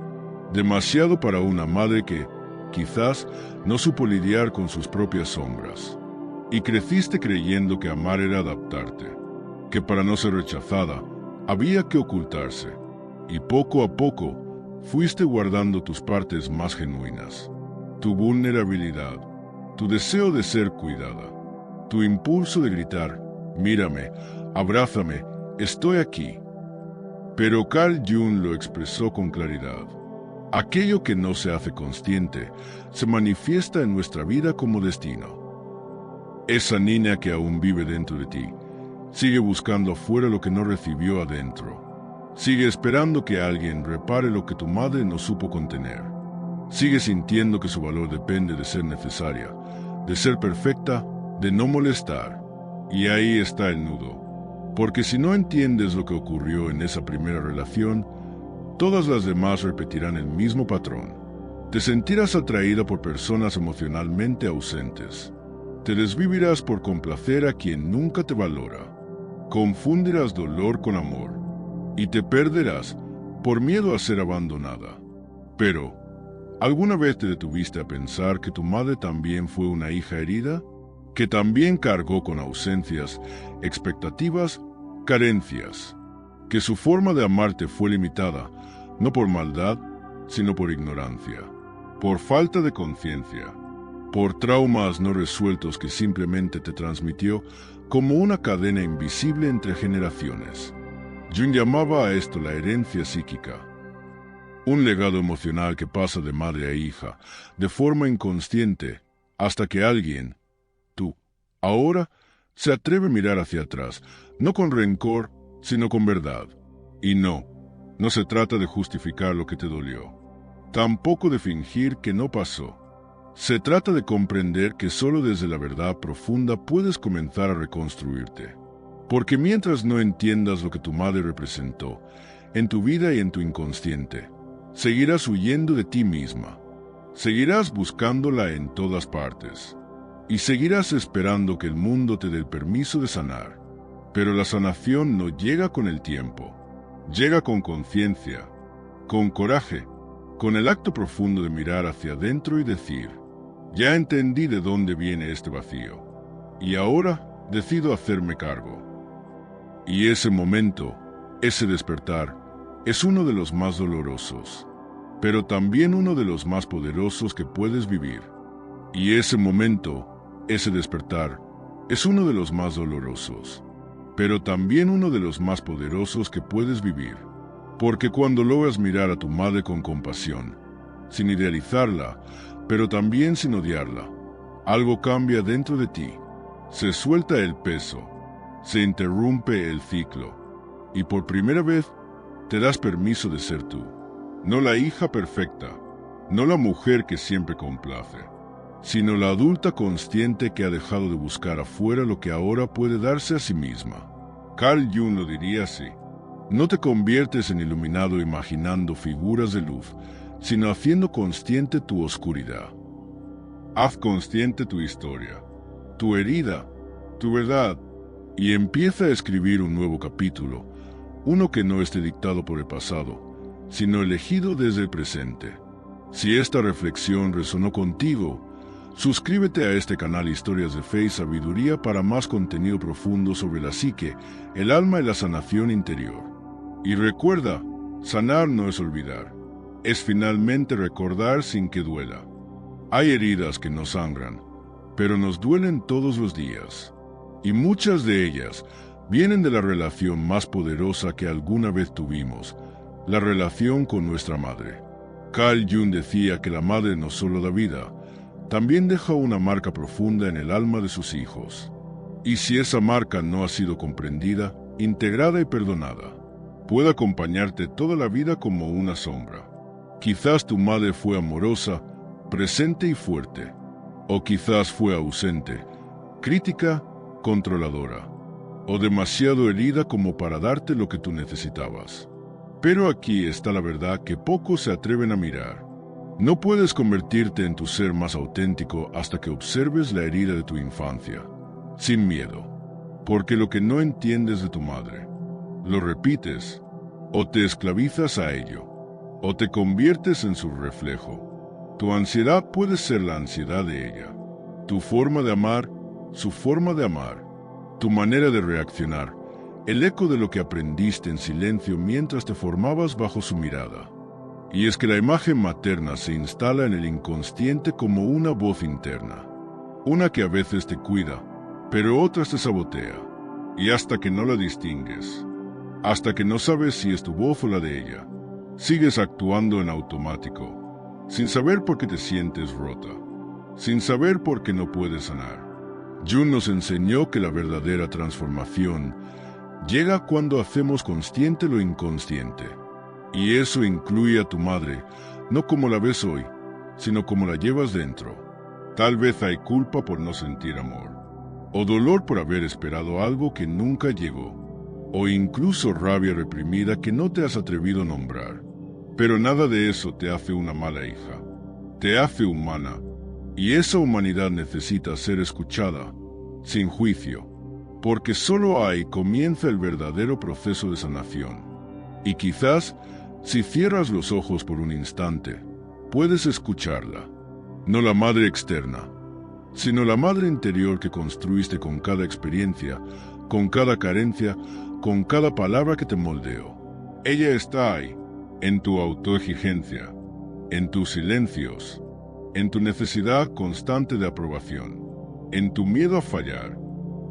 demasiado para una madre que, quizás, no supo lidiar con sus propias sombras. Y creciste creyendo que amar era adaptarte, que para no ser rechazada, había que ocultarse, y poco a poco, fuiste guardando tus partes más genuinas, tu vulnerabilidad, tu deseo de ser cuidada, tu impulso de gritar, mírame, abrázame, estoy aquí. Pero Carl Jung lo expresó con claridad. Aquello que no se hace consciente se manifiesta en nuestra vida como destino. Esa niña que aún vive dentro de ti sigue buscando afuera lo que no recibió adentro. Sigue esperando que alguien repare lo que tu madre no supo contener. Sigue sintiendo que su valor depende de ser necesaria, de ser perfecta, de no molestar. Y ahí está el nudo. Porque si no entiendes lo que ocurrió en esa primera relación, todas las demás repetirán el mismo patrón. Te sentirás atraída por personas emocionalmente ausentes. Te desvivirás por complacer a quien nunca te valora. Confundirás dolor con amor. Y te perderás por miedo a ser abandonada. Pero, ¿alguna vez te detuviste a pensar que tu madre también fue una hija herida? Que también cargó con ausencias, expectativas, carencias. Que su forma de amarte fue limitada, no por maldad, sino por ignorancia, por falta de conciencia, por traumas no resueltos que simplemente te transmitió como una cadena invisible entre generaciones. Jung llamaba a esto la herencia psíquica, un legado emocional que pasa de madre a hija, de forma inconsciente, hasta que alguien, tú, ahora, se atreve a mirar hacia atrás, no con rencor, sino con verdad. Y no se trata de justificar lo que te dolió, tampoco de fingir que no pasó. Se trata de comprender que solo desde la verdad profunda puedes comenzar a reconstruirte. Porque mientras no entiendas lo que tu madre representó, en tu vida y en tu inconsciente, seguirás huyendo de ti misma, seguirás buscándola en todas partes, y seguirás esperando que el mundo te dé el permiso de sanar. Pero la sanación no llega con el tiempo, llega con conciencia, con coraje, con el acto profundo de mirar hacia adentro y decir, ya entendí de dónde viene este vacío, y ahora decido hacerme cargo. Y ese momento, ese despertar, es uno de los más dolorosos, pero también uno de los más poderosos que puedes vivir. Y ese momento, ese despertar, es uno de los más dolorosos, pero también uno de los más poderosos que puedes vivir. Porque cuando logras mirar a tu madre con compasión, sin idealizarla, pero también sin odiarla, Algo cambia dentro de ti. Se suelta el peso, se interrumpe el ciclo, y por primera vez te das permiso de ser tú. No la hija perfecta, no la mujer que siempre complace, sino la adulta consciente que ha dejado de buscar afuera lo que ahora puede darse a sí misma. Carl Jung lo diría así: no te conviertes en iluminado imaginando figuras de luz, sino haciendo consciente tu oscuridad. Haz consciente tu historia, tu herida, tu verdad, y empieza a escribir un nuevo capítulo, uno que no esté dictado por el pasado, sino elegido desde el presente. Si esta reflexión resonó contigo, suscríbete a este canal Historias de Fe y Sabiduría para más contenido profundo sobre la psique, el alma y la sanación interior. Y recuerda, sanar no es olvidar, es finalmente recordar sin que duela. Hay heridas que no sangran, pero nos duelen todos los días, y muchas de ellas vienen de la relación más poderosa que alguna vez tuvimos, la relación con nuestra madre. Carl Jung decía que la madre no solo da vida, también deja una marca profunda en el alma de sus hijos. Y si esa marca no ha sido comprendida, integrada y perdonada, puede acompañarte toda la vida como una sombra. Quizás tu madre fue amorosa, presente y fuerte, o quizás fue ausente, crítica, controladora, o demasiado herida como para darte lo que tú necesitabas. Pero aquí está la verdad que pocos se atreven a mirar. No puedes convertirte en tu ser más auténtico hasta que observes la herida de tu infancia, sin miedo, porque lo que no entiendes de tu madre, lo repites, o te esclavizas a ello, o te conviertes en su reflejo. Tu ansiedad puede ser la ansiedad de ella, tu forma de amar, su forma de amar, tu manera de reaccionar, el eco de lo que aprendiste en silencio mientras te formabas bajo su mirada. Y es que la imagen materna se instala en el inconsciente como una voz interna, una que a veces te cuida, pero otras te sabotea, y hasta que no la distingues, hasta que no sabes si es tu voz o la de ella, sigues actuando en automático, sin saber por qué te sientes rota, sin saber por qué no puedes sanar. Jung nos enseñó que la verdadera transformación llega cuando hacemos consciente lo inconsciente. Y eso incluye a tu madre, no como la ves hoy, sino como la llevas dentro. Tal vez hay culpa por no sentir amor, o dolor por haber esperado algo que nunca llegó, o incluso rabia reprimida que no te has atrevido a nombrar. Pero nada de eso te hace una mala hija. Te hace humana, y esa humanidad necesita ser escuchada, sin juicio, porque solo ahí comienza el verdadero proceso de sanación. Y quizás, si cierras los ojos por un instante, puedes escucharla, no la madre externa, sino la madre interior que construiste con cada experiencia, con cada carencia, con cada palabra que te moldeó. Ella está ahí, en tu autoexigencia, en tus silencios, en tu necesidad constante de aprobación, en tu miedo a fallar,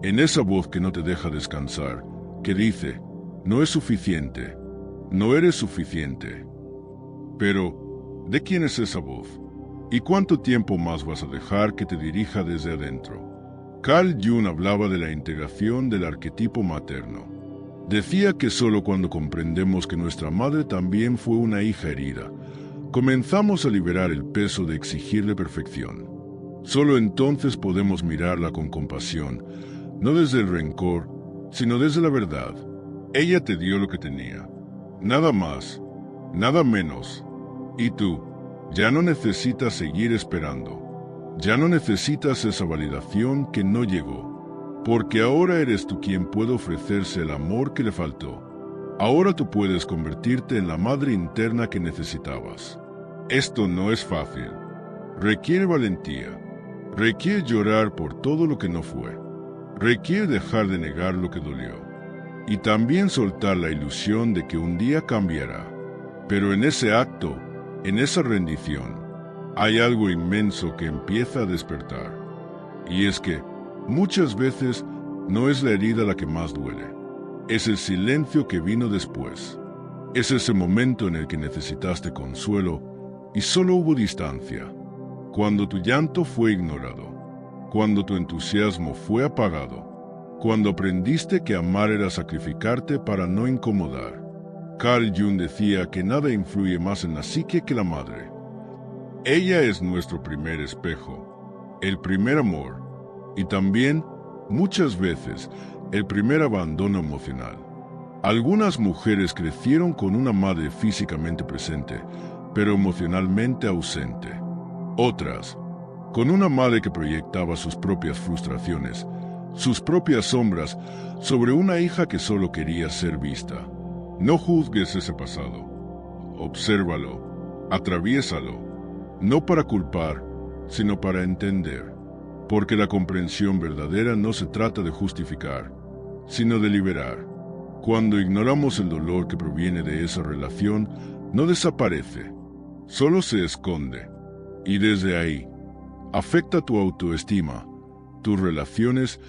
en esa voz que no te deja descansar, que dice, no es suficiente, no eres suficiente. Pero, ¿de quién es esa voz? ¿Y cuánto tiempo más vas a dejar que te dirija desde adentro? Carl Jung hablaba de la integración del arquetipo materno. Decía que solo cuando comprendemos que nuestra madre también fue una hija herida, comenzamos a liberar el peso de exigirle perfección. Solo entonces podemos mirarla con compasión, no desde el rencor, sino desde la verdad. Ella te dio lo que tenía. Nada más, nada menos. Y tú, ya no necesitas seguir esperando. Ya no necesitas esa validación que no llegó. Porque ahora eres tú quien puede ofrecerse el amor que le faltó. Ahora tú puedes convertirte en la madre interna que necesitabas. Esto no es fácil. Requiere valentía. Requiere llorar por todo lo que no fue. Requiere dejar de negar lo que dolió. Y también soltar la ilusión de que un día cambiará. Pero en ese acto, en esa rendición, hay algo inmenso que empieza a despertar. Y es que, muchas veces, no es la herida la que más duele. Es el silencio que vino después. Es ese momento en el que necesitaste consuelo y solo hubo distancia. Cuando tu llanto fue ignorado. cuando tu entusiasmo fue apagado, cuando aprendiste que amar era sacrificarte para no incomodar. Carl Jung decía que nada influye más en la psique que la madre. Ella es nuestro primer espejo, el primer amor y también, muchas veces, el primer abandono emocional. Algunas mujeres crecieron con una madre físicamente presente, pero emocionalmente ausente. Otras, con una madre que proyectaba sus propias frustraciones, sus propias sombras, sobre una hija que solo quería ser vista. No juzgues ese pasado. Obsérvalo, atraviésalo, no para culpar, sino para entender. Porque la comprensión verdadera no se trata de justificar, sino de liberar. Cuando ignoramos el dolor que proviene de esa relación, no desaparece, solo se esconde. Y desde ahí, afecta tu autoestima, tus relaciones,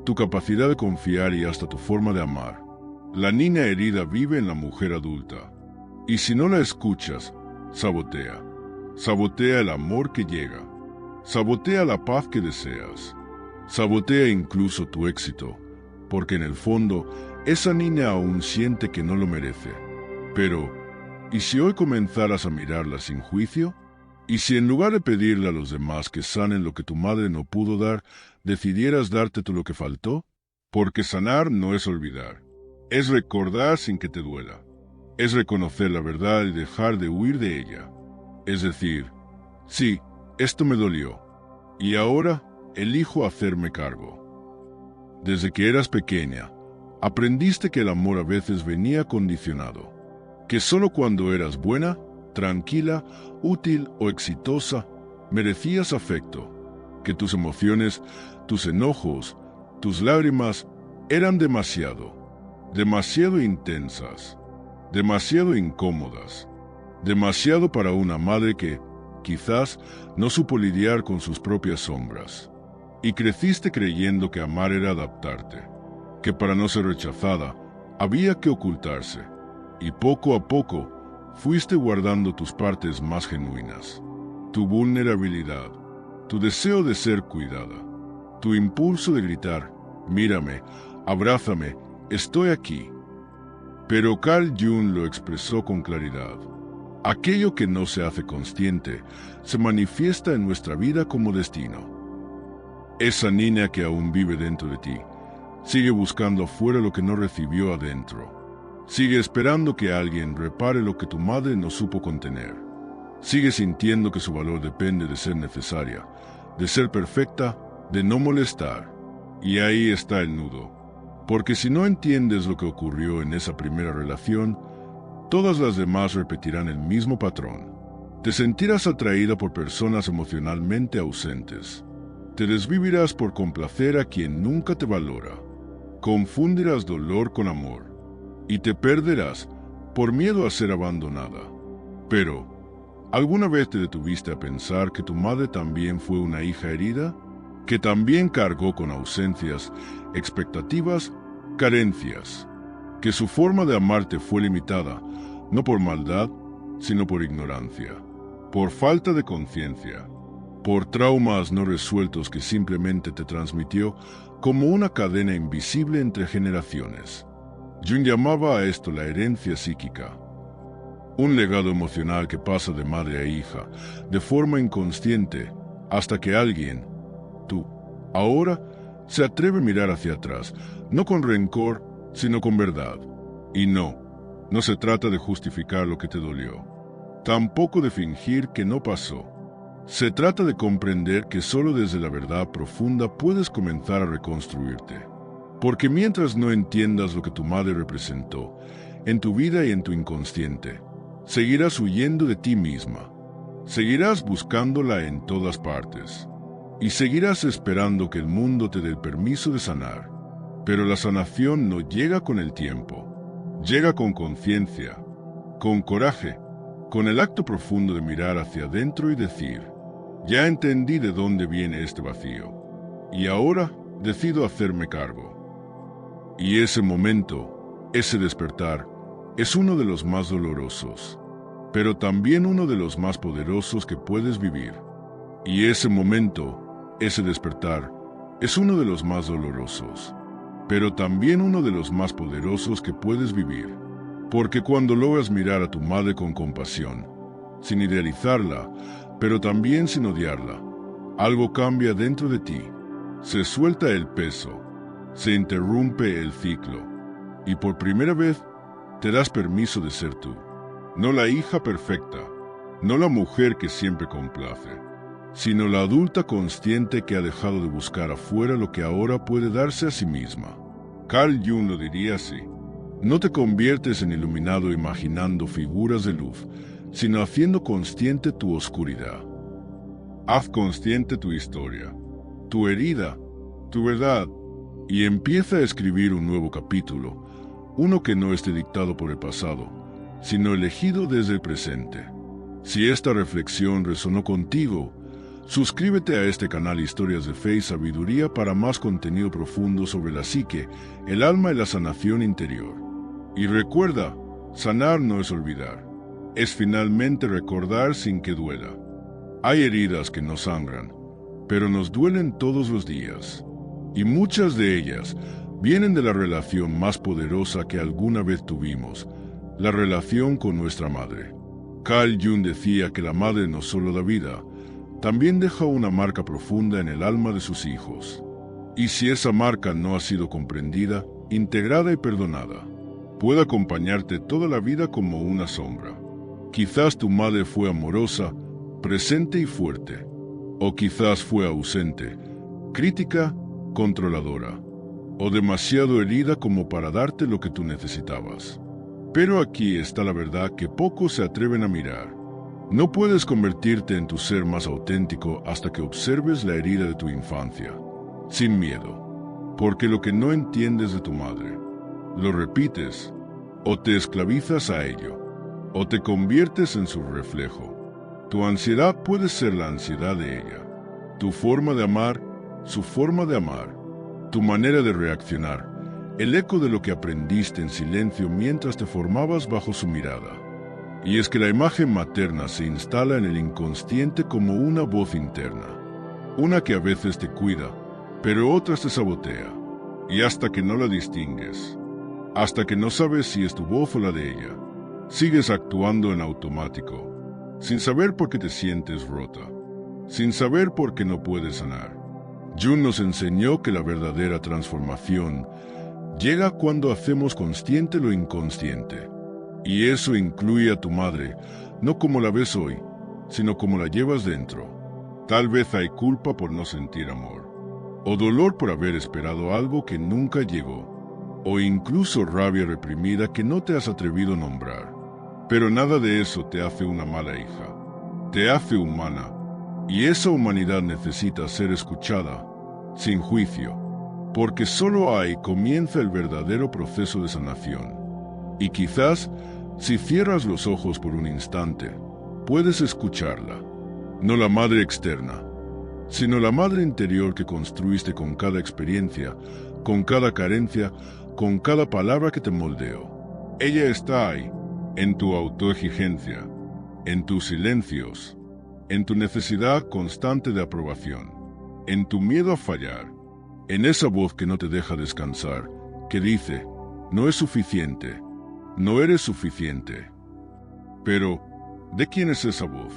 tu capacidad de confiar y hasta tu forma de amar. La niña herida vive en la mujer adulta. Y si no la escuchas, sabotea. Sabotea el amor que llega. Sabotea la paz que deseas. Sabotea incluso tu éxito, porque en el fondo, esa niña aún siente que no lo merece. Pero, ¿y si hoy comenzaras a mirarla sin juicio? ¿Y si en lugar de pedirle a los demás que sanen lo que tu madre no pudo dar, decidieras darte tú lo que faltó? Porque sanar no es olvidar. Es recordar sin que te duela. Es reconocer la verdad y dejar de huir de ella. Es decir, sí, esto me dolió, y ahora elijo hacerme cargo. Desde que eras pequeña, aprendiste que el amor a veces venía condicionado, que solo cuando eras buena, tranquila, útil o exitosa, merecías afecto, que tus emociones, tus enojos, tus lágrimas eran demasiado intensas, demasiado incómodas, demasiado para una madre que, quizás, no supo lidiar con sus propias sombras. Y creciste creyendo que amar era adaptarte, que para no ser rechazada, había que ocultarse, y poco a poco fuiste guardando tus partes más genuinas, tu vulnerabilidad, tu deseo de ser cuidada, tu impulso de gritar, mírame, abrázame, estoy aquí. Pero Carl Jung lo expresó con claridad. Aquello que no se hace consciente se manifiesta en nuestra vida como destino. Esa niña que aún vive dentro de ti sigue buscando afuera lo que no recibió adentro. Sigue esperando que alguien repare lo que tu madre no supo contener. Sigue sintiendo que su valor depende de ser necesaria, de ser perfecta, de no molestar. Y ahí está el nudo. Porque si no entiendes lo que ocurrió en esa primera relación, todas las demás repetirán el mismo patrón. Te sentirás atraída por personas emocionalmente ausentes. Te desvivirás por complacer a quien nunca te valora. Confundirás dolor con amor. Y te perderás por miedo a ser abandonada. Pero, ¿alguna vez te detuviste a pensar que tu madre también fue una hija herida? Que también cargó con ausencias, expectativas, carencias. Que su forma de amarte fue limitada, no por maldad, sino por ignorancia, por falta de conciencia, por traumas no resueltos que simplemente te transmitió como una cadena invisible entre generaciones. Jung llamaba a esto la herencia psíquica, un legado emocional que pasa de madre a hija, de forma inconsciente, hasta que alguien, tú, ahora, se atreve a mirar hacia atrás, no con rencor, sino con verdad. Y no se trata de justificar lo que te dolió, tampoco de fingir que no pasó. Se trata de comprender que solo desde la verdad profunda puedes comenzar a reconstruirte. Porque mientras no entiendas lo que tu madre representó, en tu vida y en tu inconsciente, seguirás huyendo de ti misma. Seguirás buscándola en todas partes. Y seguirás esperando que el mundo te dé el permiso de sanar. Pero la sanación no llega con el tiempo. Llega con conciencia, con coraje, con el acto profundo de mirar hacia adentro y decir, ya entendí de dónde viene este vacío, y ahora decido hacerme cargo. Y ese momento, ese despertar, es uno de los más dolorosos, pero también uno de los más poderosos que puedes vivir. Y ese momento Ese despertar es uno de los más dolorosos, pero también uno de los más poderosos que puedes vivir. Porque cuando logras mirar a tu madre con compasión, sin idealizarla, pero también sin odiarla, algo cambia dentro de ti. Se suelta el peso, se interrumpe el ciclo, y por primera vez te das permiso de ser tú. No la hija perfecta, no la mujer que siempre complace, sino la adulta consciente que ha dejado de buscar afuera lo que ahora puede darse a sí misma. Carl Jung lo diría así: no te conviertes en iluminado imaginando figuras de luz, sino haciendo consciente tu oscuridad. Haz consciente tu historia, tu herida, tu verdad, y empieza a escribir un nuevo capítulo, uno que no esté dictado por el pasado, sino elegido desde el presente. Si esta reflexión resonó contigo, suscríbete a este canal Historias de Fe y Sabiduría para más contenido profundo sobre la psique, el alma y la sanación interior. Y recuerda, sanar no es olvidar, es finalmente recordar sin que duela. Hay heridas que no sangran, pero nos duelen todos los días, y muchas de ellas vienen de la relación más poderosa que alguna vez tuvimos, la relación con nuestra madre. Carl Jung decía que la madre no solo da vida, también deja una marca profunda en el alma de sus hijos. Y si esa marca no ha sido comprendida, integrada y perdonada, puede acompañarte toda la vida como una sombra. Quizás tu madre fue amorosa, presente y fuerte, o quizás fue ausente, crítica, controladora, o demasiado herida como para darte lo que tú necesitabas. Pero aquí está la verdad que pocos se atreven a mirar. No puedes convertirte en tu ser más auténtico hasta que observes la herida de tu infancia, sin miedo, porque lo que no entiendes de tu madre, lo repites, o te esclavizas a ello, o te conviertes en su reflejo. Tu ansiedad puede ser la ansiedad de ella, tu forma de amar, su forma de amar, tu manera de reaccionar, el eco de lo que aprendiste en silencio mientras te formabas bajo su mirada. Y es que la imagen materna se instala en el inconsciente como una voz interna, una que a veces te cuida, pero otras te sabotea, y hasta que no la distingues, hasta que no sabes si es tu voz o la de ella, sigues actuando en automático, sin saber por qué te sientes rota, sin saber por qué no puedes sanar. Jung nos enseñó que la verdadera transformación llega cuando hacemos consciente lo inconsciente. Y eso incluye a tu madre, no como la ves hoy, sino como la llevas dentro. Tal vez hay culpa por no sentir amor, o dolor por haber esperado algo que nunca llegó, o incluso rabia reprimida que no te has atrevido a nombrar. Pero nada de eso te hace una mala hija. Te hace humana, y esa humanidad necesita ser escuchada, sin juicio, porque solo ahí comienza el verdadero proceso de sanación. Y quizás, si cierras los ojos por un instante, puedes escucharla. No la madre externa, sino la madre interior que construiste con cada experiencia, con cada carencia, con cada palabra que te moldeó. Ella está ahí, en tu autoexigencia, en tus silencios, en tu necesidad constante de aprobación, en tu miedo a fallar, en esa voz que no te deja descansar, que dice, no es suficiente, no eres suficiente. Pero, ¿de quién es esa voz?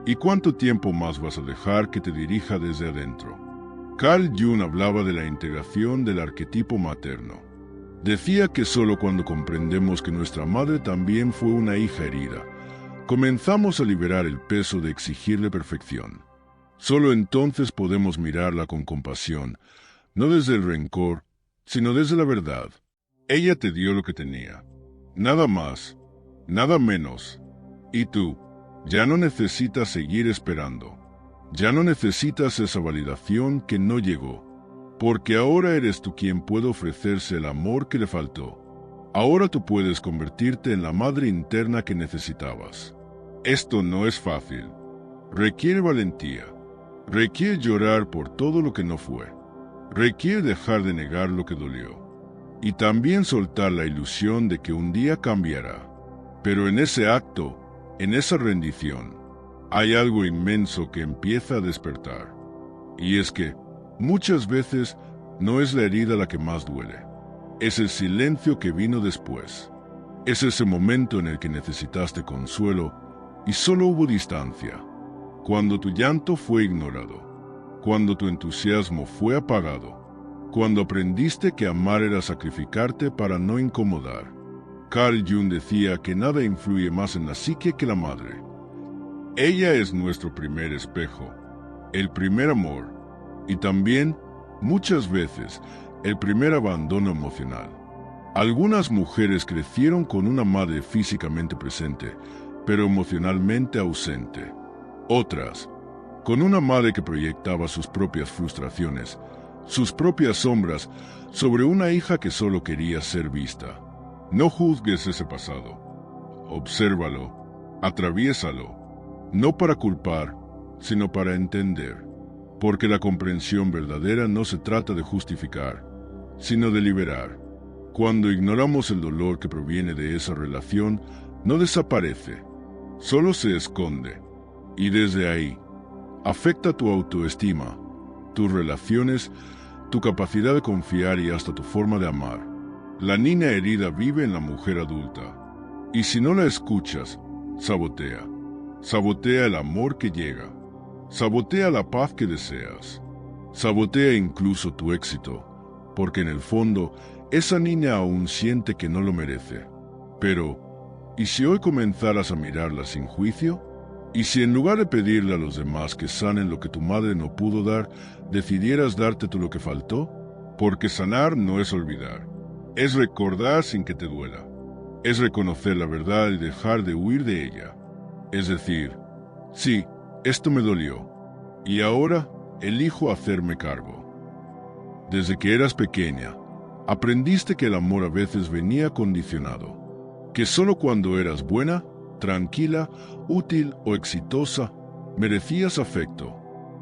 ¿Y cuánto tiempo más vas a dejar que te dirija desde adentro? Carl Jung hablaba de la integración del arquetipo materno. Decía que solo cuando comprendemos que nuestra madre también fue una hija herida, comenzamos a liberar el peso de exigirle perfección. Solo entonces podemos mirarla con compasión, no desde el rencor, sino desde la verdad. Ella te dio lo que tenía. Nada más, nada menos. Y tú, ya no necesitas seguir esperando. Ya no necesitas esa validación que no llegó. Porque ahora eres tú quien puede ofrecerse el amor que le faltó. Ahora tú puedes convertirte en la madre interna que necesitabas. Esto no es fácil. Requiere valentía. Requiere llorar por todo lo que no fue. Requiere dejar de negar lo que dolió. Y también soltar la ilusión de que un día cambiará. Pero en ese acto, en esa rendición, hay algo inmenso que empieza a despertar. Y es que, muchas veces, no es la herida la que más duele. Es el silencio que vino después. Es ese momento en el que necesitaste consuelo y solo hubo distancia. Cuando tu llanto fue ignorado. Cuando tu entusiasmo fue apagado. Cuando aprendiste que amar era sacrificarte para no incomodar. Carl Jung decía que nada influye más en la psique que la madre. Ella es nuestro primer espejo, el primer amor y también, muchas veces, el primer abandono emocional. Algunas mujeres crecieron con una madre físicamente presente, pero emocionalmente ausente. Otras, con una madre que proyectaba sus propias frustraciones, sus propias sombras, sobre una hija que solo quería ser vista. No juzgues ese pasado. Obsérvalo, atraviésalo, no para culpar, sino para entender. Porque la comprensión verdadera no se trata de justificar, sino de liberar. Cuando ignoramos el dolor que proviene de esa relación, no desaparece, solo se esconde. Y desde ahí, afecta tu autoestima, tus relaciones, tu capacidad de confiar y hasta tu forma de amar. La niña herida vive en la mujer adulta. Y si no la escuchas, sabotea. Sabotea el amor que llega. Sabotea la paz que deseas. Sabotea incluso tu éxito, porque en el fondo, esa niña aún siente que no lo merece. Pero, ¿y si hoy comenzaras a mirarla sin juicio? ¿Y si en lugar de pedirle a los demás que sanen lo que tu madre no pudo dar, decidieras darte tú lo que faltó? Porque sanar no es olvidar. Es recordar sin que te duela. Es reconocer la verdad y dejar de huir de ella. Es decir, sí, esto me dolió, y ahora elijo hacerme cargo. Desde que eras pequeña, aprendiste que el amor a veces venía condicionado, que solo cuando eras buena, tranquila, útil o exitosa, merecías afecto,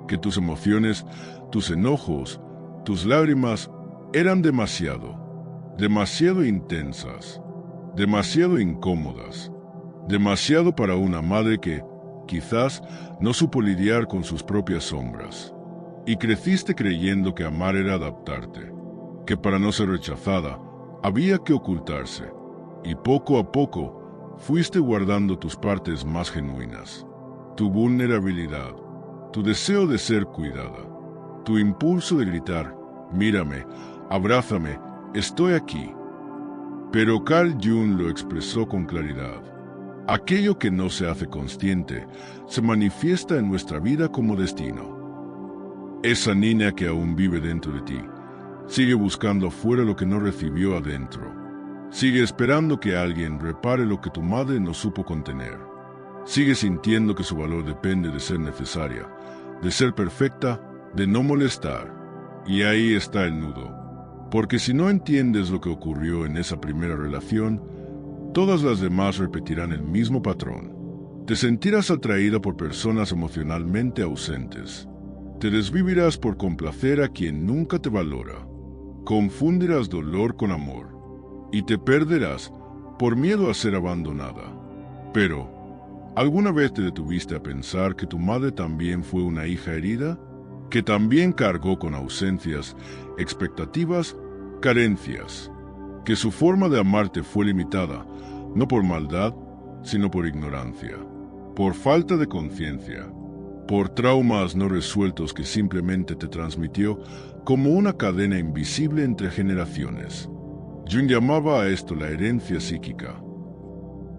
que tus emociones, tus enojos, tus lágrimas eran demasiado intensas, demasiado incómodas, demasiado para una madre que, quizás, no supo lidiar con sus propias sombras. Y creciste creyendo que amar era adaptarte, que para no ser rechazada, había que ocultarse. Y poco a poco, fuiste guardando tus partes más genuinas. Tu vulnerabilidad, tu deseo de ser cuidada, tu impulso de gritar, mírame, abrázame, estoy aquí. Pero Carl Jung lo expresó con claridad. Aquello que no se hace consciente se manifiesta en nuestra vida como destino. Esa niña que aún vive dentro de ti sigue buscando afuera lo que no recibió adentro. Sigue esperando que alguien repare lo que tu madre no supo contener. Sigue sintiendo que su valor depende de ser necesaria, de ser perfecta, de no molestar. Y ahí está el nudo. Porque si no entiendes lo que ocurrió en esa primera relación, todas las demás repetirán el mismo patrón. Te sentirás atraída por personas emocionalmente ausentes. Te desvivirás por complacer a quien nunca te valora. Confundirás dolor con amor. Y te perderás por miedo a ser abandonada. Pero, ¿alguna vez te detuviste a pensar que tu madre también fue una hija herida? Que también cargó con ausencias, expectativas, carencias. Que su forma de amarte fue limitada, no por maldad, sino por ignorancia, por falta de conciencia, por traumas no resueltos que simplemente te transmitió como una cadena invisible entre generaciones. Jung llamaba a esto la herencia psíquica,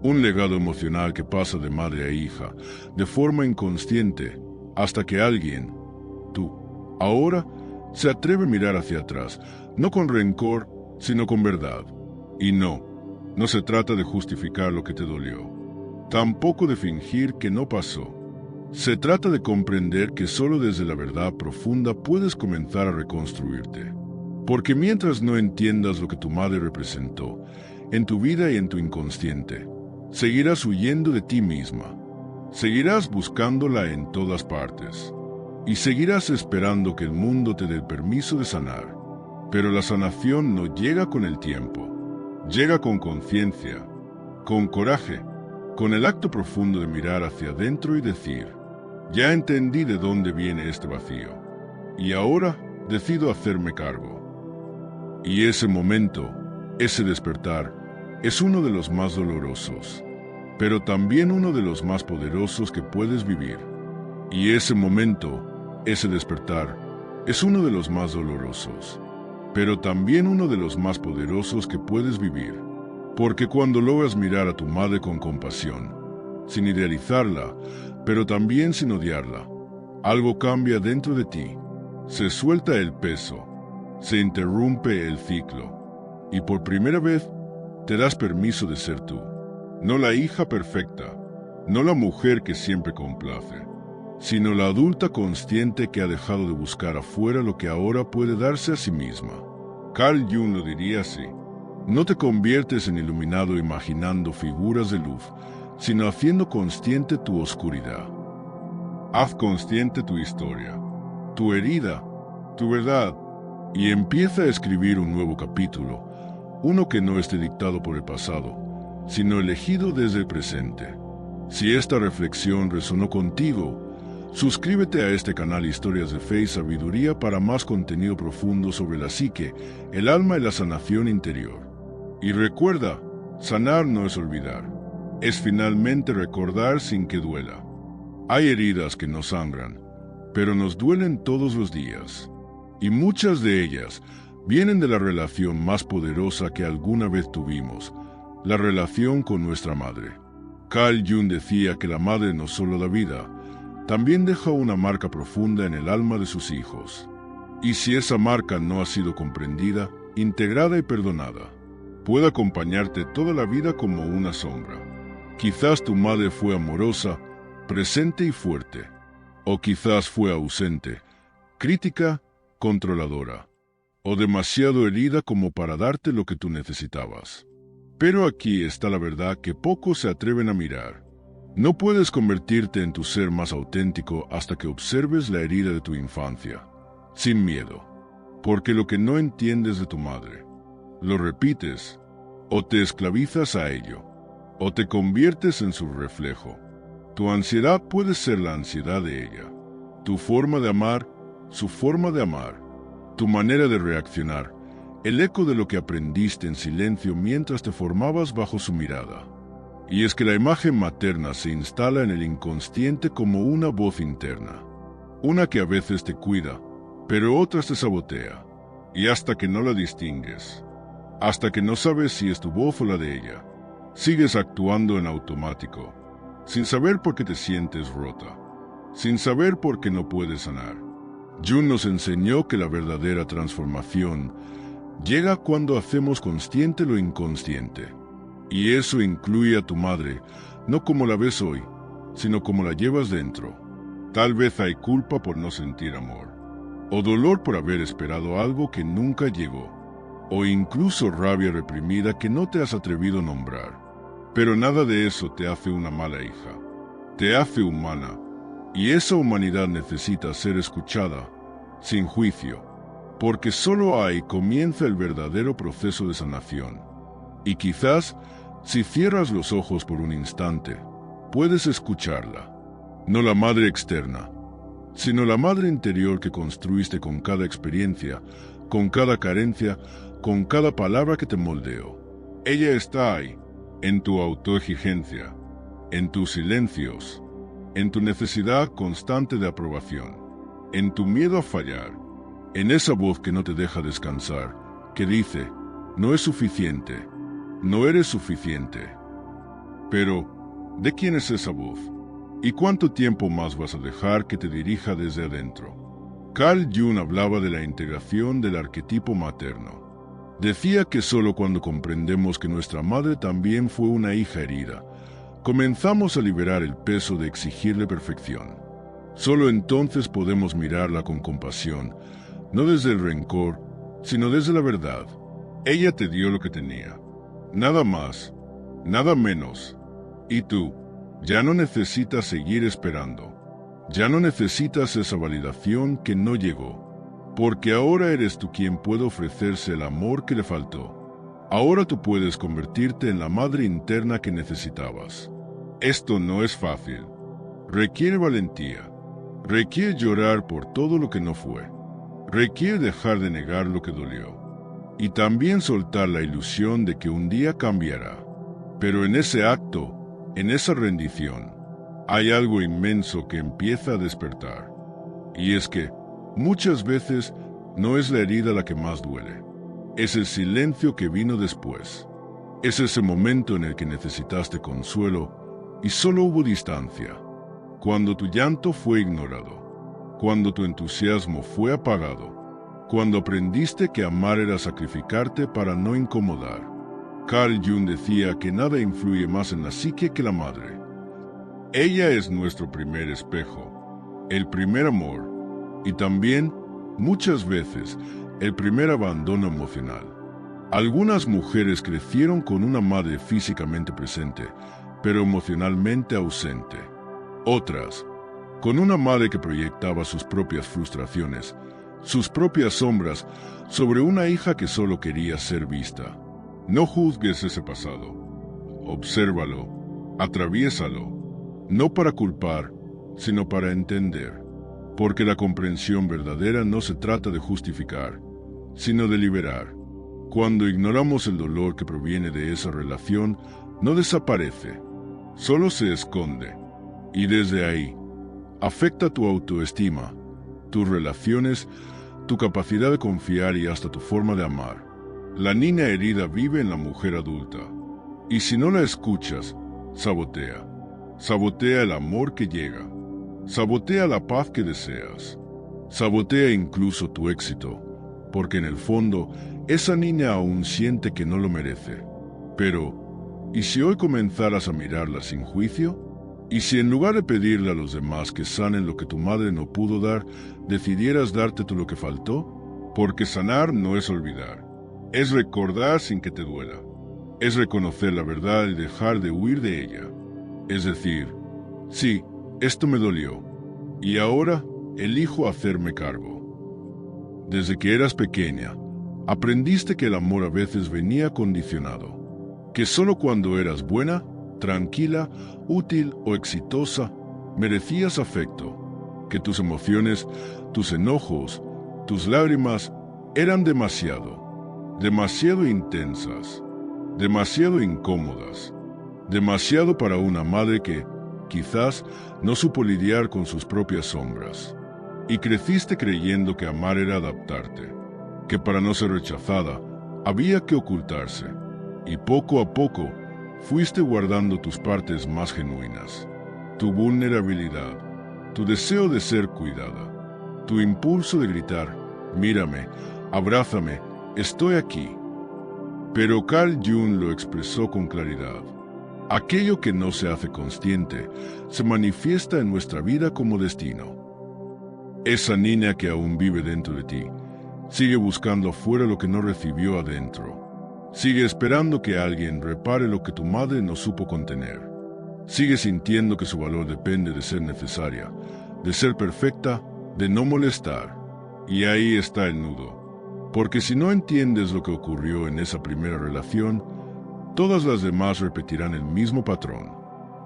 un legado emocional que pasa de madre a hija, de forma inconsciente, hasta que alguien, tú, ahora, se atreve a mirar hacia atrás, no con rencor, sino con verdad. Y no se trata de justificar lo que te dolió, tampoco de fingir que no pasó. Se trata de comprender que solo desde la verdad profunda puedes comenzar a reconstruirte. Porque mientras no entiendas lo que tu madre representó, en tu vida y en tu inconsciente, seguirás huyendo de ti misma, seguirás buscándola en todas partes, y seguirás esperando que el mundo te dé el permiso de sanar. Pero la sanación no llega con el tiempo, llega con conciencia, con coraje, con el acto profundo de mirar hacia adentro y decir, ya entendí de dónde viene este vacío, y ahora decido hacerme cargo. Y ese momento, ese despertar, es uno de los más dolorosos, pero también uno de los más poderosos que puedes vivir. Y ese momento, ese despertar, es uno de los más dolorosos, pero también uno de los más poderosos que puedes vivir. Porque cuando logras mirar a tu madre con compasión, sin idealizarla, pero también sin odiarla, algo cambia dentro de ti. Se suelta el peso, se interrumpe el ciclo, y por primera vez te das permiso de ser tú. No la hija perfecta, no la mujer que siempre complace, sino la adulta consciente que ha dejado de buscar afuera lo que ahora puede darse a sí misma. Carl Jung lo diría así: no te conviertes en iluminado imaginando figuras de luz, sino haciendo consciente tu oscuridad. Haz consciente tu historia, tu herida, tu verdad, y empieza a escribir un nuevo capítulo, uno que no esté dictado por el pasado, sino elegido desde el presente. Si esta reflexión resonó contigo, suscríbete a este canal Historias de Fe y Sabiduría para más contenido profundo sobre la psique, el alma y la sanación interior. Y recuerda, sanar no es olvidar, es finalmente recordar sin que duela. Hay heridas que nos sangran, pero nos duelen todos los días, y muchas de ellas vienen de la relación más poderosa que alguna vez tuvimos, la relación con nuestra madre. Carl Jung decía que la madre no solo da vida, también deja una marca profunda en el alma de sus hijos. Y si esa marca no ha sido comprendida, integrada y perdonada, puede acompañarte toda la vida como una sombra. Quizás tu madre fue amorosa, presente y fuerte, o quizás fue ausente, crítica, controladora, o demasiado herida como para darte lo que tú necesitabas. Pero aquí está la verdad que pocos se atreven a mirar. No puedes convertirte en tu ser más auténtico hasta que observes la herida de tu infancia, sin miedo, porque lo que no entiendes de tu madre, lo repites, o te esclavizas a ello, o te conviertes en su reflejo. Tu ansiedad puede ser la ansiedad de ella, tu forma de amar, su forma de amar, tu manera de reaccionar, el eco de lo que aprendiste en silencio mientras te formabas bajo su mirada. Y es que la imagen materna se instala en el inconsciente como una voz interna, una que a veces te cuida, pero otras te sabotea, y hasta que no la distingues, hasta que no sabes si es tu voz o la de ella, sigues actuando en automático, sin saber por qué te sientes rota, sin saber por qué no puedes sanar. Jung nos enseñó que la verdadera transformación llega cuando hacemos consciente lo inconsciente. Y eso incluye a tu madre, no como la ves hoy, sino como la llevas dentro. Tal vez hay culpa por no sentir amor, o dolor por haber esperado algo que nunca llegó, o incluso rabia reprimida que no te has atrevido a nombrar. Pero nada de eso te hace una mala hija. Te hace humana, y esa humanidad necesita ser escuchada, sin juicio, porque solo ahí comienza el verdadero proceso de sanación. Y quizás, si cierras los ojos por un instante, puedes escucharla. No la madre externa, sino la madre interior que construiste con cada experiencia, con cada carencia, con cada palabra que te moldeó. Ella está ahí, en tu autoexigencia, en tus silencios, en tu necesidad constante de aprobación, en tu miedo a fallar, en esa voz que no te deja descansar, que dice, no es suficiente, no eres suficiente. Pero, ¿de quién es esa voz? ¿Y cuánto tiempo más vas a dejar que te dirija desde adentro? Carl Jung hablaba de la integración del arquetipo materno. Decía que solo cuando comprendemos que nuestra madre también fue una hija herida, comenzamos a liberar el peso de exigirle perfección. Solo entonces podemos mirarla con compasión, no desde el rencor, sino desde la verdad. Ella te dio lo que tenía. Nada más, nada menos. Y tú, ya no necesitas seguir esperando. Ya no necesitas esa validación que no llegó. Porque ahora eres tú quien puede ofrecerse el amor que le faltó. Ahora tú puedes convertirte en la madre interna que necesitabas. Esto no es fácil. Requiere valentía. Requiere llorar por todo lo que no fue. Requiere dejar de negar lo que dolió y también soltar la ilusión de que un día cambiará. Pero en ese acto, en esa rendición, hay algo inmenso que empieza a despertar. Y es que, muchas veces, no es la herida la que más duele. Es el silencio que vino después. Es ese momento en el que necesitaste consuelo y solo hubo distancia. Cuando tu llanto fue ignorado. Cuando tu entusiasmo fue apagado. Cuando aprendiste que amar era sacrificarte para no incomodar. Carl Jung decía que nada influye más en la psique que la madre. Ella es nuestro primer espejo, el primer amor y también, muchas veces, el primer abandono emocional. Algunas mujeres crecieron con una madre físicamente presente, pero emocionalmente ausente. Otras, con una madre que proyectaba sus propias frustraciones, sus propias sombras, sobre una hija que solo quería ser vista. No juzgues ese pasado. Obsérvalo, atraviésalo, no para culpar, sino para entender. Porque la comprensión verdadera no se trata de justificar, sino de liberar. Cuando ignoramos el dolor que proviene de esa relación, no desaparece, solo se esconde. Y desde ahí, afecta tu autoestima, tus relaciones, tu capacidad de confiar y hasta tu forma de amar. La niña herida vive en la mujer adulta. Y si no la escuchas, sabotea. Sabotea el amor que llega. Sabotea la paz que deseas. Sabotea incluso tu éxito, porque en el fondo, esa niña aún siente que no lo merece. Pero, ¿y si hoy comenzaras a mirarla sin juicio? ¿Y si en lugar de pedirle a los demás que sanen lo que tu madre no pudo dar, decidieras darte tú lo que faltó? Porque sanar no es olvidar. Es recordar sin que te duela. Es reconocer la verdad y dejar de huir de ella. Es decir, sí, esto me dolió, y ahora elijo hacerme cargo. Desde que eras pequeña, aprendiste que el amor a veces venía condicionado, que solo cuando eras buena, tranquila, útil o exitosa, merecías afecto, que tus emociones, tus enojos, tus lágrimas eran demasiado intensas, demasiado incómodas, demasiado para una madre que, quizás, no supo lidiar con sus propias sombras. Y creciste creyendo que amar era adaptarte, que para no ser rechazada, había que ocultarse. Y poco a poco, fuiste guardando tus partes más genuinas, tu vulnerabilidad, tu deseo de ser cuidada, tu impulso de gritar, mírame, abrázame, estoy aquí. Pero Carl Jung lo expresó con claridad. Aquello que no se hace consciente se manifiesta en nuestra vida como destino. Esa niña que aún vive dentro de ti sigue buscando afuera lo que no recibió adentro. Sigue esperando que alguien repare lo que tu madre no supo contener. Sigue sintiendo que su valor depende de ser necesaria, de ser perfecta, de no molestar. Y ahí está el nudo. Porque si no entiendes lo que ocurrió en esa primera relación, todas las demás repetirán el mismo patrón.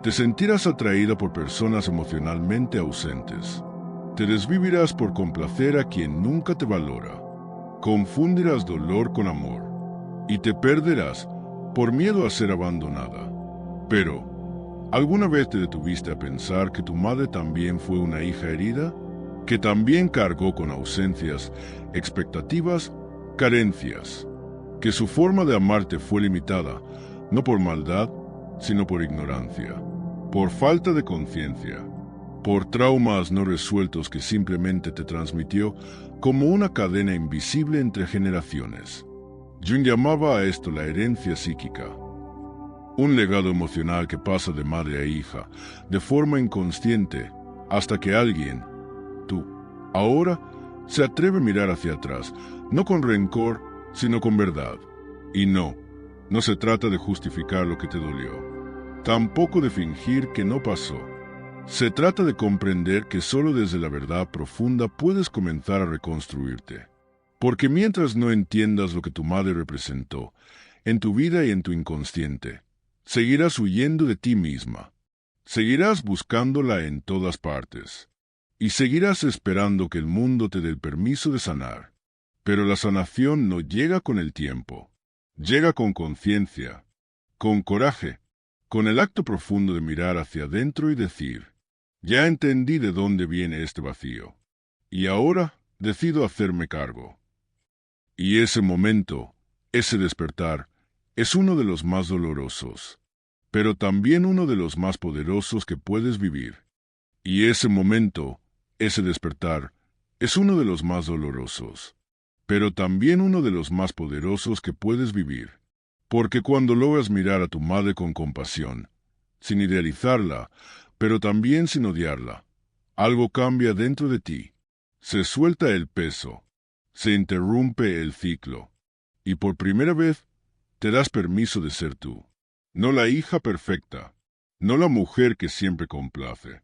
Te sentirás atraída por personas emocionalmente ausentes. Te desvivirás por complacer a quien nunca te valora. Confundirás dolor con amor. Y te perderás por miedo a ser abandonada. Pero, ¿alguna vez te detuviste a pensar que tu madre también fue una hija herida? Que también cargó con ausencias, expectativas, carencias. Que su forma de amarte fue limitada, no por maldad, sino por ignorancia, por falta de conciencia, por traumas no resueltos que simplemente te transmitió como una cadena invisible entre generaciones. Jung llamaba a esto la herencia psíquica, un legado emocional que pasa de madre a hija, de forma inconsciente, hasta que alguien, tú, ahora, se atreve a mirar hacia atrás, no con rencor, sino con verdad. Y no se trata de justificar lo que te dolió, tampoco de fingir que no pasó. Se trata de comprender que solo desde la verdad profunda puedes comenzar a reconstruirte. Porque mientras no entiendas lo que tu madre representó, en tu vida y en tu inconsciente, seguirás huyendo de ti misma. Seguirás buscándola en todas partes. y seguirás esperando que el mundo te dé el permiso de sanar. Pero la sanación no llega con el tiempo. Llega con conciencia, con coraje, con el acto profundo de mirar hacia adentro y decir, ya entendí de dónde viene este vacío, y ahora decido hacerme cargo. Y ese momento, ese despertar, es uno de los más dolorosos, pero también uno de los más poderosos que puedes vivir. Y ese momento, ese despertar, es uno de los más dolorosos, pero también uno de los más poderosos que puedes vivir. Porque cuando logras mirar a tu madre con compasión, sin idealizarla, pero también sin odiarla, algo cambia dentro de ti. Se suelta el peso, se interrumpe el ciclo, y por primera vez te das permiso de ser tú. No la hija perfecta, no la mujer que siempre complace,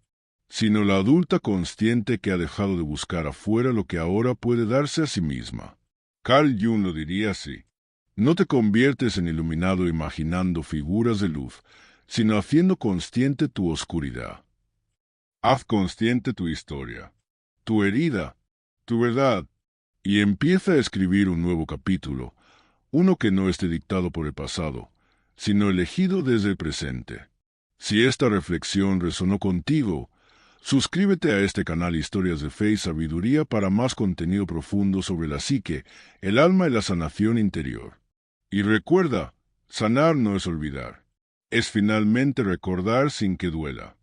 sino la adulta consciente que ha dejado de buscar afuera lo que ahora puede darse a sí misma. Carl Jung lo diría así. No te conviertes en iluminado imaginando figuras de luz, sino haciendo consciente tu oscuridad. Haz consciente tu historia, tu herida, tu verdad, y empieza a escribir un nuevo capítulo, uno que no esté dictado por el pasado, sino elegido desde el presente. Si esta reflexión resonó contigo, suscríbete a este canal Historias de Fe y Sabiduría para más contenido profundo sobre la psique, el alma y la sanación interior. Y recuerda, sanar no es olvidar, es finalmente recordar sin que duela.